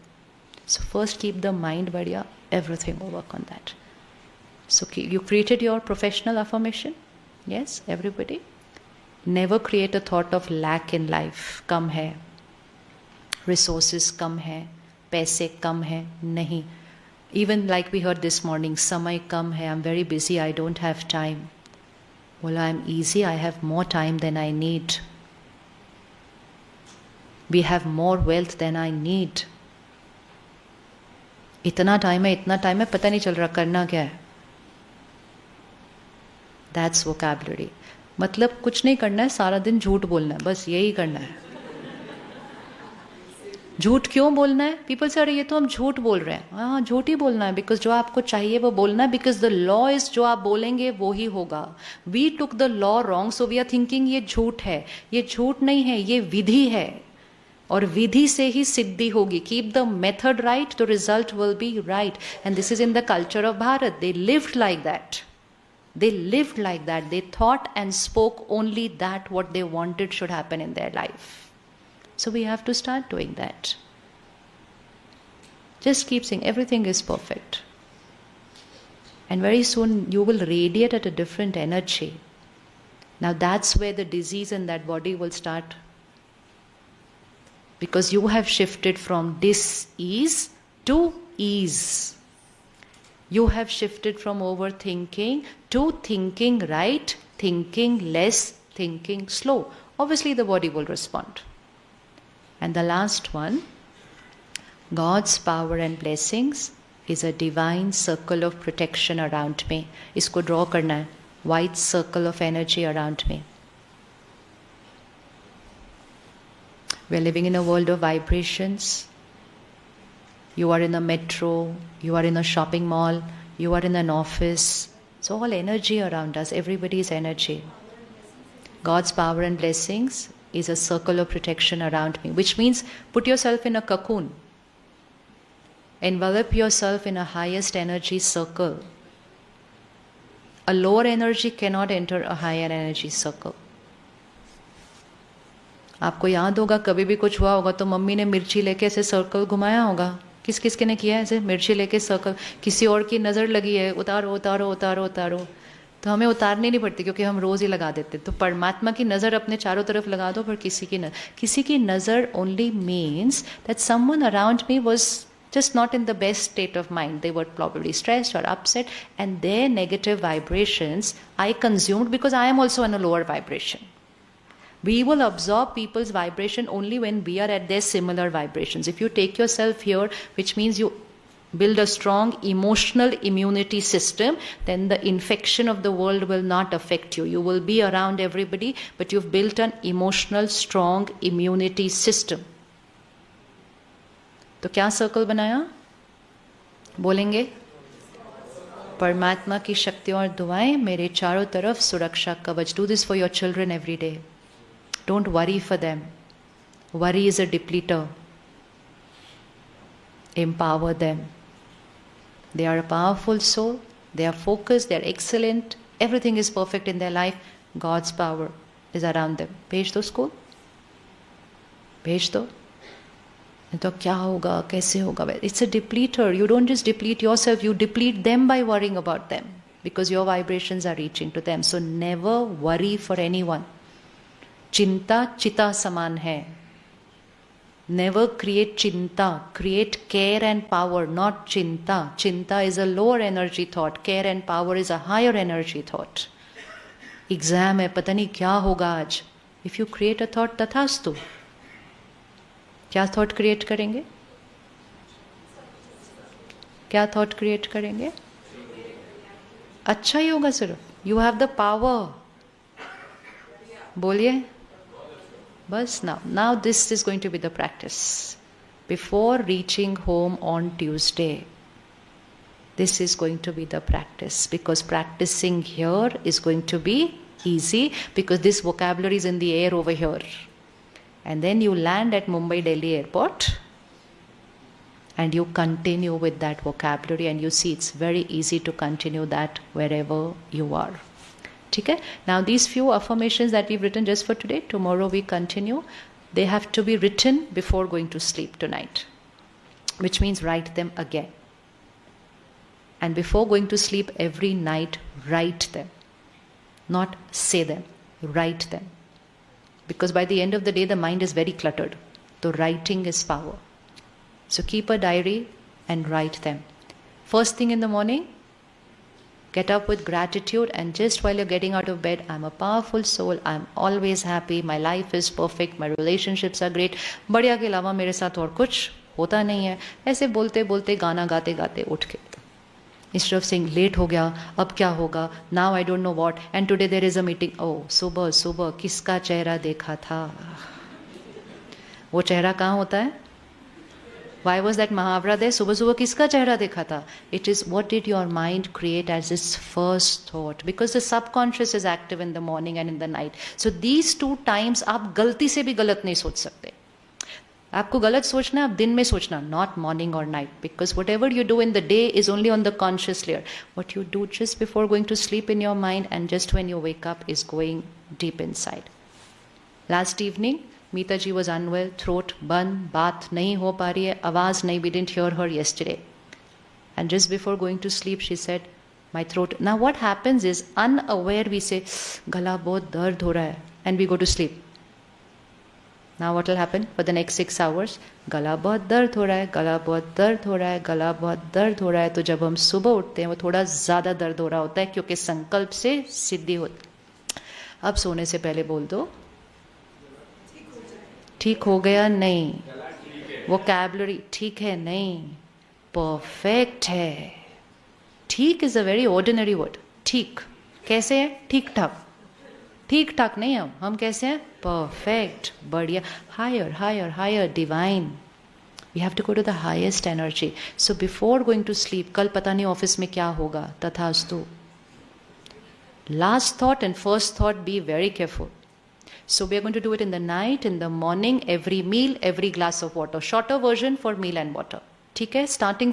So first keep the mind बढ़िया, everything will work on that. So you created your professional affirmation. Yes, everybody. Never create a thought of lack in life. कम है, resources कम है, पैसे कम है, नहीं. Even like we heard this morning, समय कम है, I'm very busy, I don't have time. Well, I'm easy, I have more time than I need. We have more wealth than I need. इतना time है, पता नहीं चल रहा करना क्या है. That's vocabulary. मतलब कुछ नहीं करना है, सारा दिन झूठ बोलना है, बस यही करना है. झूठ क्यों बोलना है? पीपल से, अरे ये तो हम झूठ बोल रहे हैं. हाँ, झूठ ही बोलना है, बिकॉज जो आपको चाहिए वो बोलना है. बिकॉज द लॉ इज, जो आप बोलेंगे वो ही होगा. We took the law wrong, so we are thinking ये झूठ है. ये झूठ नहीं है, ये विधि है, और विधि से ही सिद्धि होगी. Keep the method right, the result will be right. And this is in the culture of Bharat. They lived like that. They lived like that. They thought and spoke only that what they wanted should happen in their life. So we have to start doing that. Just keep saying everything is perfect. And very soon you will radiate at a different energy. Now that's where the disease in that body will start. Because you have shifted from dis-ease to ease. You have shifted from overthinking to thinking right, thinking less, thinking slow. Obviously the body will respond. And the last one, God's power and blessings is a divine circle of protection around me. Isko draw karna hai. White circle of energy around me. We are living in a world of vibrations. You are in a metro, you are in a shopping mall, you are in an office. It's all energy around us, everybody's energy. God's power and blessings is a circle of protection around me, which means put yourself in a cocoon. Envelop yourself in a highest energy circle. A lower energy cannot enter a higher energy circle. आपको याद होगा कभी भी कुछ हुआ होगा तो mummy ने मिर्ची लेके ऐसे सर्कल घुमाया होगा. किस किस के ने किया है ऐसे मिर्ची लेके सर्कल. किसी और की नज़र लगी है, उतारो उतारो उतारो उतारो, तो हमें उतारनी नहीं पड़ती क्योंकि हम रोज़ ही लगा देते. तो परमात्मा की नज़र अपने चारों तरफ लगा दो, पर किसी की नज़र only means that someone around me was just not in the best state of mind. They were probably stressed or upset, and their negative vibrations I consumed because I am also on a lower vibration. We will absorb people's vibration only when we are at their similar vibrations. If you take yourself here, which means you build a strong emotional immunity system, then the infection of the world will not affect you. You will be around everybody, but you've built an emotional strong immunity system. तो क्या circle बनाया? बोलेंगे? परमात्मा की शक्तियाँ और दुआएं मेरे चारों तरफ सुरक्षा कवच. Do this for your children every day. Don't worry for them. Worry is a depleter. Empower them. They are a powerful soul. They are focused. They are excellent. Everything is perfect in their life. God's power is around them. भेज दो school. भेज दो. तो क्या होगा, कैसे होगा? It's a depleter. You don't just deplete yourself, you deplete them by worrying about them because your vibrations are reaching to them. So never worry for anyone. चिंता चिता समान है. Never create chinta. Create care and power, not chinta. Chinta is a lower energy thought. Care and power is a higher energy thought. Exam है, पता नहीं क्या होगा आज. If you create a thought, तथास्तु. क्या थॉट क्रिएट करेंगे? क्या थॉट क्रिएट करेंगे? अच्छा ही होगा सिर्फ. You have the power. बोलिए बस. Now this is going to be the practice before reaching home on Tuesday. This is going to be the practice, because practicing here is going to be easy because this vocabulary is in the air over here. And then you land at Mumbai Delhi airport and you continue with that vocabulary, and you see it's very easy to continue that wherever you are. Okay? Now these few affirmations that we've written just for today, tomorrow we continue. They have to be written before going to sleep tonight, which means write them again. And before going to sleep every night, write them. Not say them, write them. Because by the end of the day, the mind is very cluttered. So writing is power. So keep a diary and write them. First thing in the morning, get up with gratitude, and just while you're getting out of bed, I'm a powerful soul, I'm always happy, my life is perfect, my relationships are great. बढ़िया के अलावा मेरे साथ और कुछ होता नहीं है. ऐसे बोलते बोलते गाना गाते गाते उठ के. Instead of saying late हो गया, अब क्या होगा, now I don't know what, and today there is a meeting. Oh, सुबह सुबह किसका चेहरा देखा था? वो चेहरा कहाँ होता है? Why was that Mahavra there? सुबह सुबह किसका चेहरा देखा था? It is what did your mind create as its first thought, because the subconscious is active in the morning and in the night. So these two times आप गलती से भी गलत नहीं सोच सकते. आपको गलत सोचना है, आप दिन में सोचना, not morning or night, because whatever you do in the day is only on the conscious layer. What you do just before going to sleep in your mind and just when you wake up is going deep inside. Last evening, Meeta ji was unwell, throat band, baat nahi ho pa rahi hai, आवाज nahi, we didn't hear her yesterday. And just before going to sleep, she said, My throat. Now what happens is, unaware we say, गला बहुत दर्द हो रहा है, and we go to sleep. Now what will happen for the next 6 hours? गला बहुत दर्द हो रहा है, गला बहुत दर्द हो रहा है, गला बहुत दर्द हो रहा है. तो जब हम सुबह उठते हैं वो थोड़ा ज़्यादा दर्द हो रहा होता है, क्योंकि संकल्प से सिद्धि होती. अब सोने से पहले बोल दो, ठीक हो गया नहीं, वोकैबुलरी ठीक है नहीं, परफेक्ट है. ठीक is a very ordinary word. ठीक कैसे है? ठीक ठाक. ठीक ठाक नहीं, हम कैसे हैं? परफेक्ट, बढ़िया, higher higher higher, divine. We have to go to the highest energy. So before going to sleep, कल पता नहीं ऑफिस में क्या होगा, तथास्तु. Last thought and first thought, be very careful. So we are going to do it in the night, in the morning, every meal, every glass of water. Shorter version for meal and water. ठीक है? Starting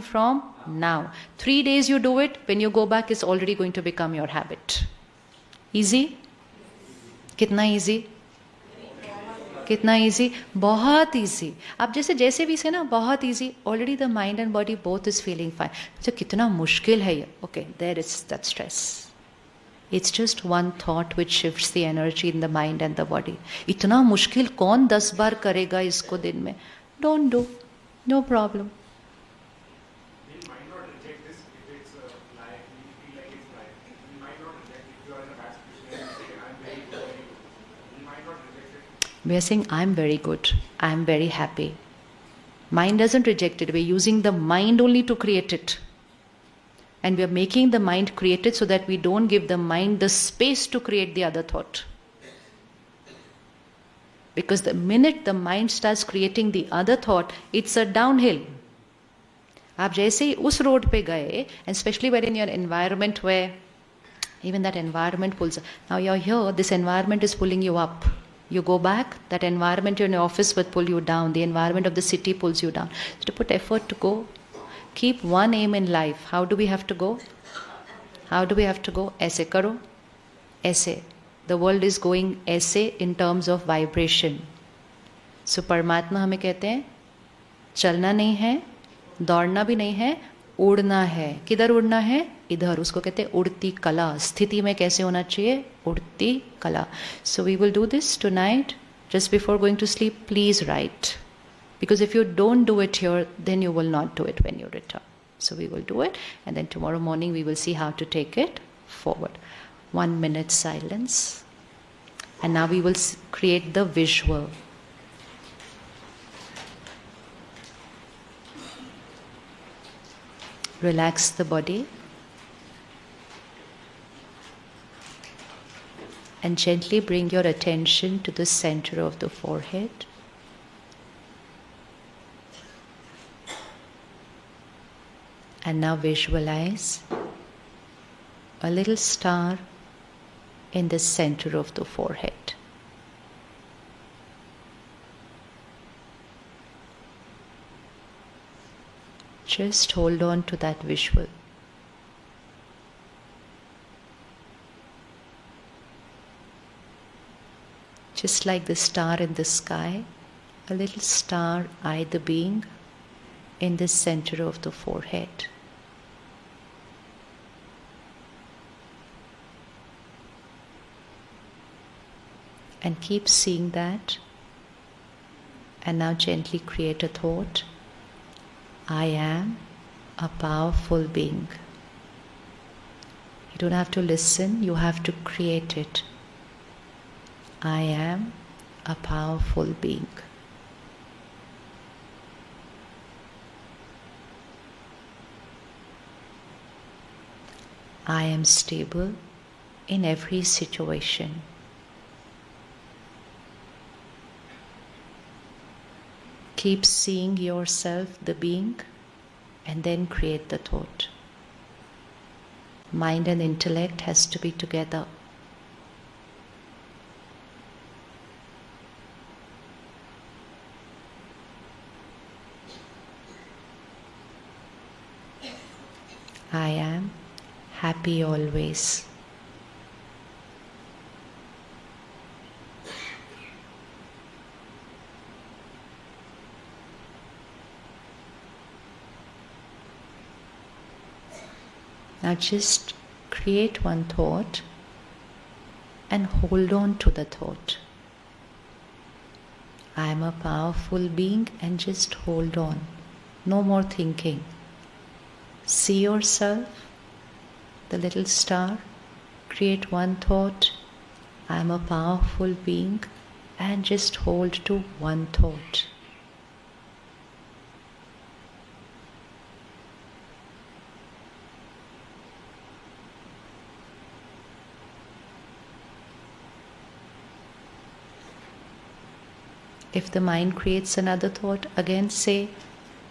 from now. 3 days you do it. When you go back, it's already going to become your habit. Easy? कितना easy? कितना easy? बहुत easy. आप जैसे भी से ना, बहुत easy. Already the mind and body both is feeling fine. तो कितना मुश्किल है ये? Okay, there is that stress. It's just one thought which shifts the energy in the mind and the body. इतना मुश्किल कौन 10 बार करेगा इसको दिन में? Don't do. No problem. We might not reject this if it's lie. We feel like it's lie. We might not reject if you are in a bad situation and say, I'm very good, very good. We might not reject it. We are saying, I'm very good. I'm very happy. Mind doesn't reject it. We're using the mind only to create it. And we are making the mind create it so that we don't give the mind the space to create the other thought. Because the minute the mind starts creating the other thought, it's a downhill. आप जैसे ही उस road पे गए, and especially when in your environment where even that environment pulls, now you're here, this environment is pulling you up. You go back, that environment in your office will pull you down, the environment of the city pulls you down. So to put effort to go, keep one aim in life. How do we have to go? How do we have to go? ऐसे करो, ऐसे. The world is going ऐसे in terms of vibration. So परमात्मा हमें कहते हैं, चलना नहीं है, दौड़ना भी नहीं है, उड़ना है. किधर उड़ना है? इधर. उसको कहते हैं उड़ती कला. स्थिति में कैसे होना चाहिए? उड़ती कला. So we will do this tonight. Just before going to sleep, please write. Because if you don't do it here, then you will not do it when you return. So we will do it, and then tomorrow morning we will see how to take it forward. 1 minute silence. And now we will create the visual. Relax the body. And gently bring your attention to the center of the forehead. And now visualize a little star in the center of the forehead. Just hold on to that visual. Just like the star in the sky, a little star either being in the center of the forehead. And keep seeing that. And now gently create a thought. I am a powerful being. You don't have to listen, you have to create it. I am a powerful being. I am stable in every situation. Keep seeing yourself, the being, and then create the thought. Mind and intellect has to be together. I am happy always. Now just create one thought and hold on to the thought. I am a powerful being, and just hold on. No more thinking. See yourself, the little star. Create one thought. I am a powerful being, and just hold to one thought. If the mind creates another thought, again say,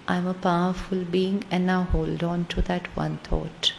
I am a powerful being, and now hold on to that one thought.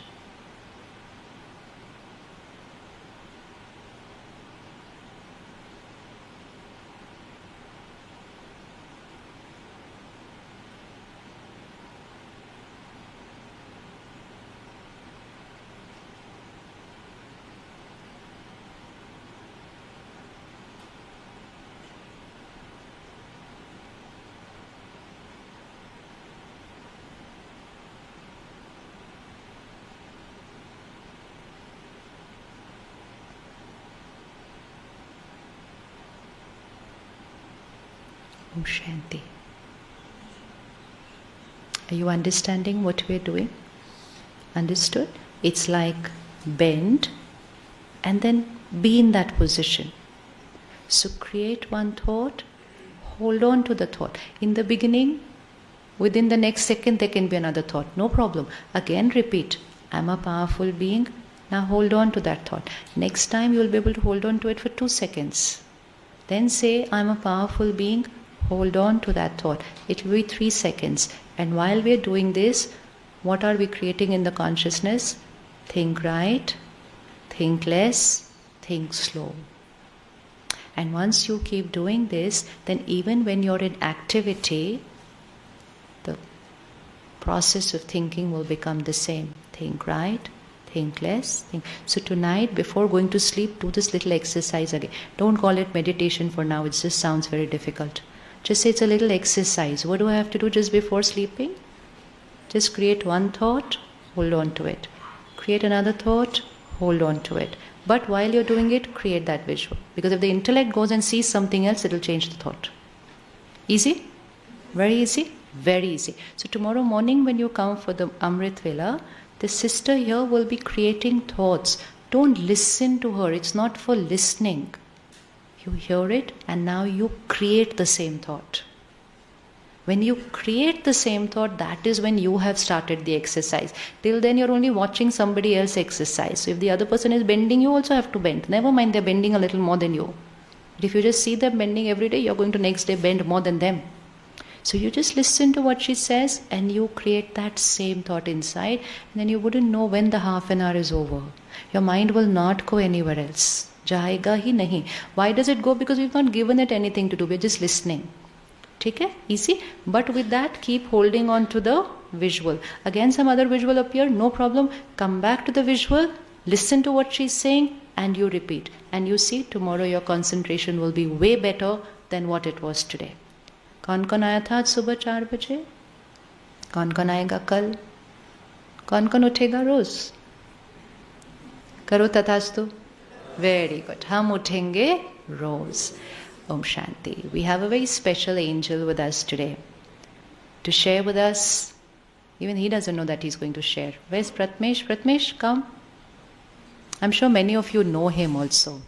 Om Shanti. Are you understanding what we're doing? Understood? It's like bend and then be in that position. So create one thought, hold on to the thought. In the beginning, within the next second, there can be another thought. No problem. Again, repeat. I'm a powerful being. Now hold on to that thought. Next time, you'll be able to hold on to it for 2 seconds. Then say, I'm a powerful being. Hold on to that thought. It will be 3 seconds. And while we're doing this, what are we creating in the consciousness? Think right, think less, think slow. And once you keep doing this, then even when you're in activity, the process of thinking will become the same. Think right, think less, think. So tonight, before going to sleep, do this little exercise again. Don't call it meditation for now, it just sounds very difficult. Just say it's a little exercise. What do I have to do just before sleeping? Just create one thought, hold on to it. Create another thought, hold on to it. But while you're doing it, create that visual. Because if the intellect goes and sees something else, it'll change the thought. Easy? Very easy? Very easy. So tomorrow morning when you come for the Amrit Vela, the sister here will be creating thoughts. Don't listen to her. It's not for listening. You hear it and now you create the same thought. When you create the same thought, that is when you have started the exercise. Till then you're only watching somebody else exercise. So if the other person is bending, you also have to bend. Never mind they're bending a little more than you. But if you just see them bending every day, you're going to next day bend more than them. So you just listen to what she says and you create that same thought inside, and then you wouldn't know when the half an hour is over. Your mind will not go anywhere else. Jayega hi nahi. Why does it go? Because we've not given it anything to do. We're just listening. Okay? Easy? But with that, keep holding on to the visual. Again, some other visual appear. No problem. Come back to the visual. Listen to what she's saying and you repeat. And you see, tomorrow your concentration will be way better than what it was today. कौन कौन आया था आज सुबह 4 बजे? कौन कौन आएगा कल? कौन कौन उठेगा रोज? करो तथास्तु. Very good. हम उठेंगे रोज. Om Shanti. We have a very special angel with us today to share with us. Even he doesn't know that he's going to share. Where's Pratmesh? Pratmesh, come. I'm sure many of you know him also.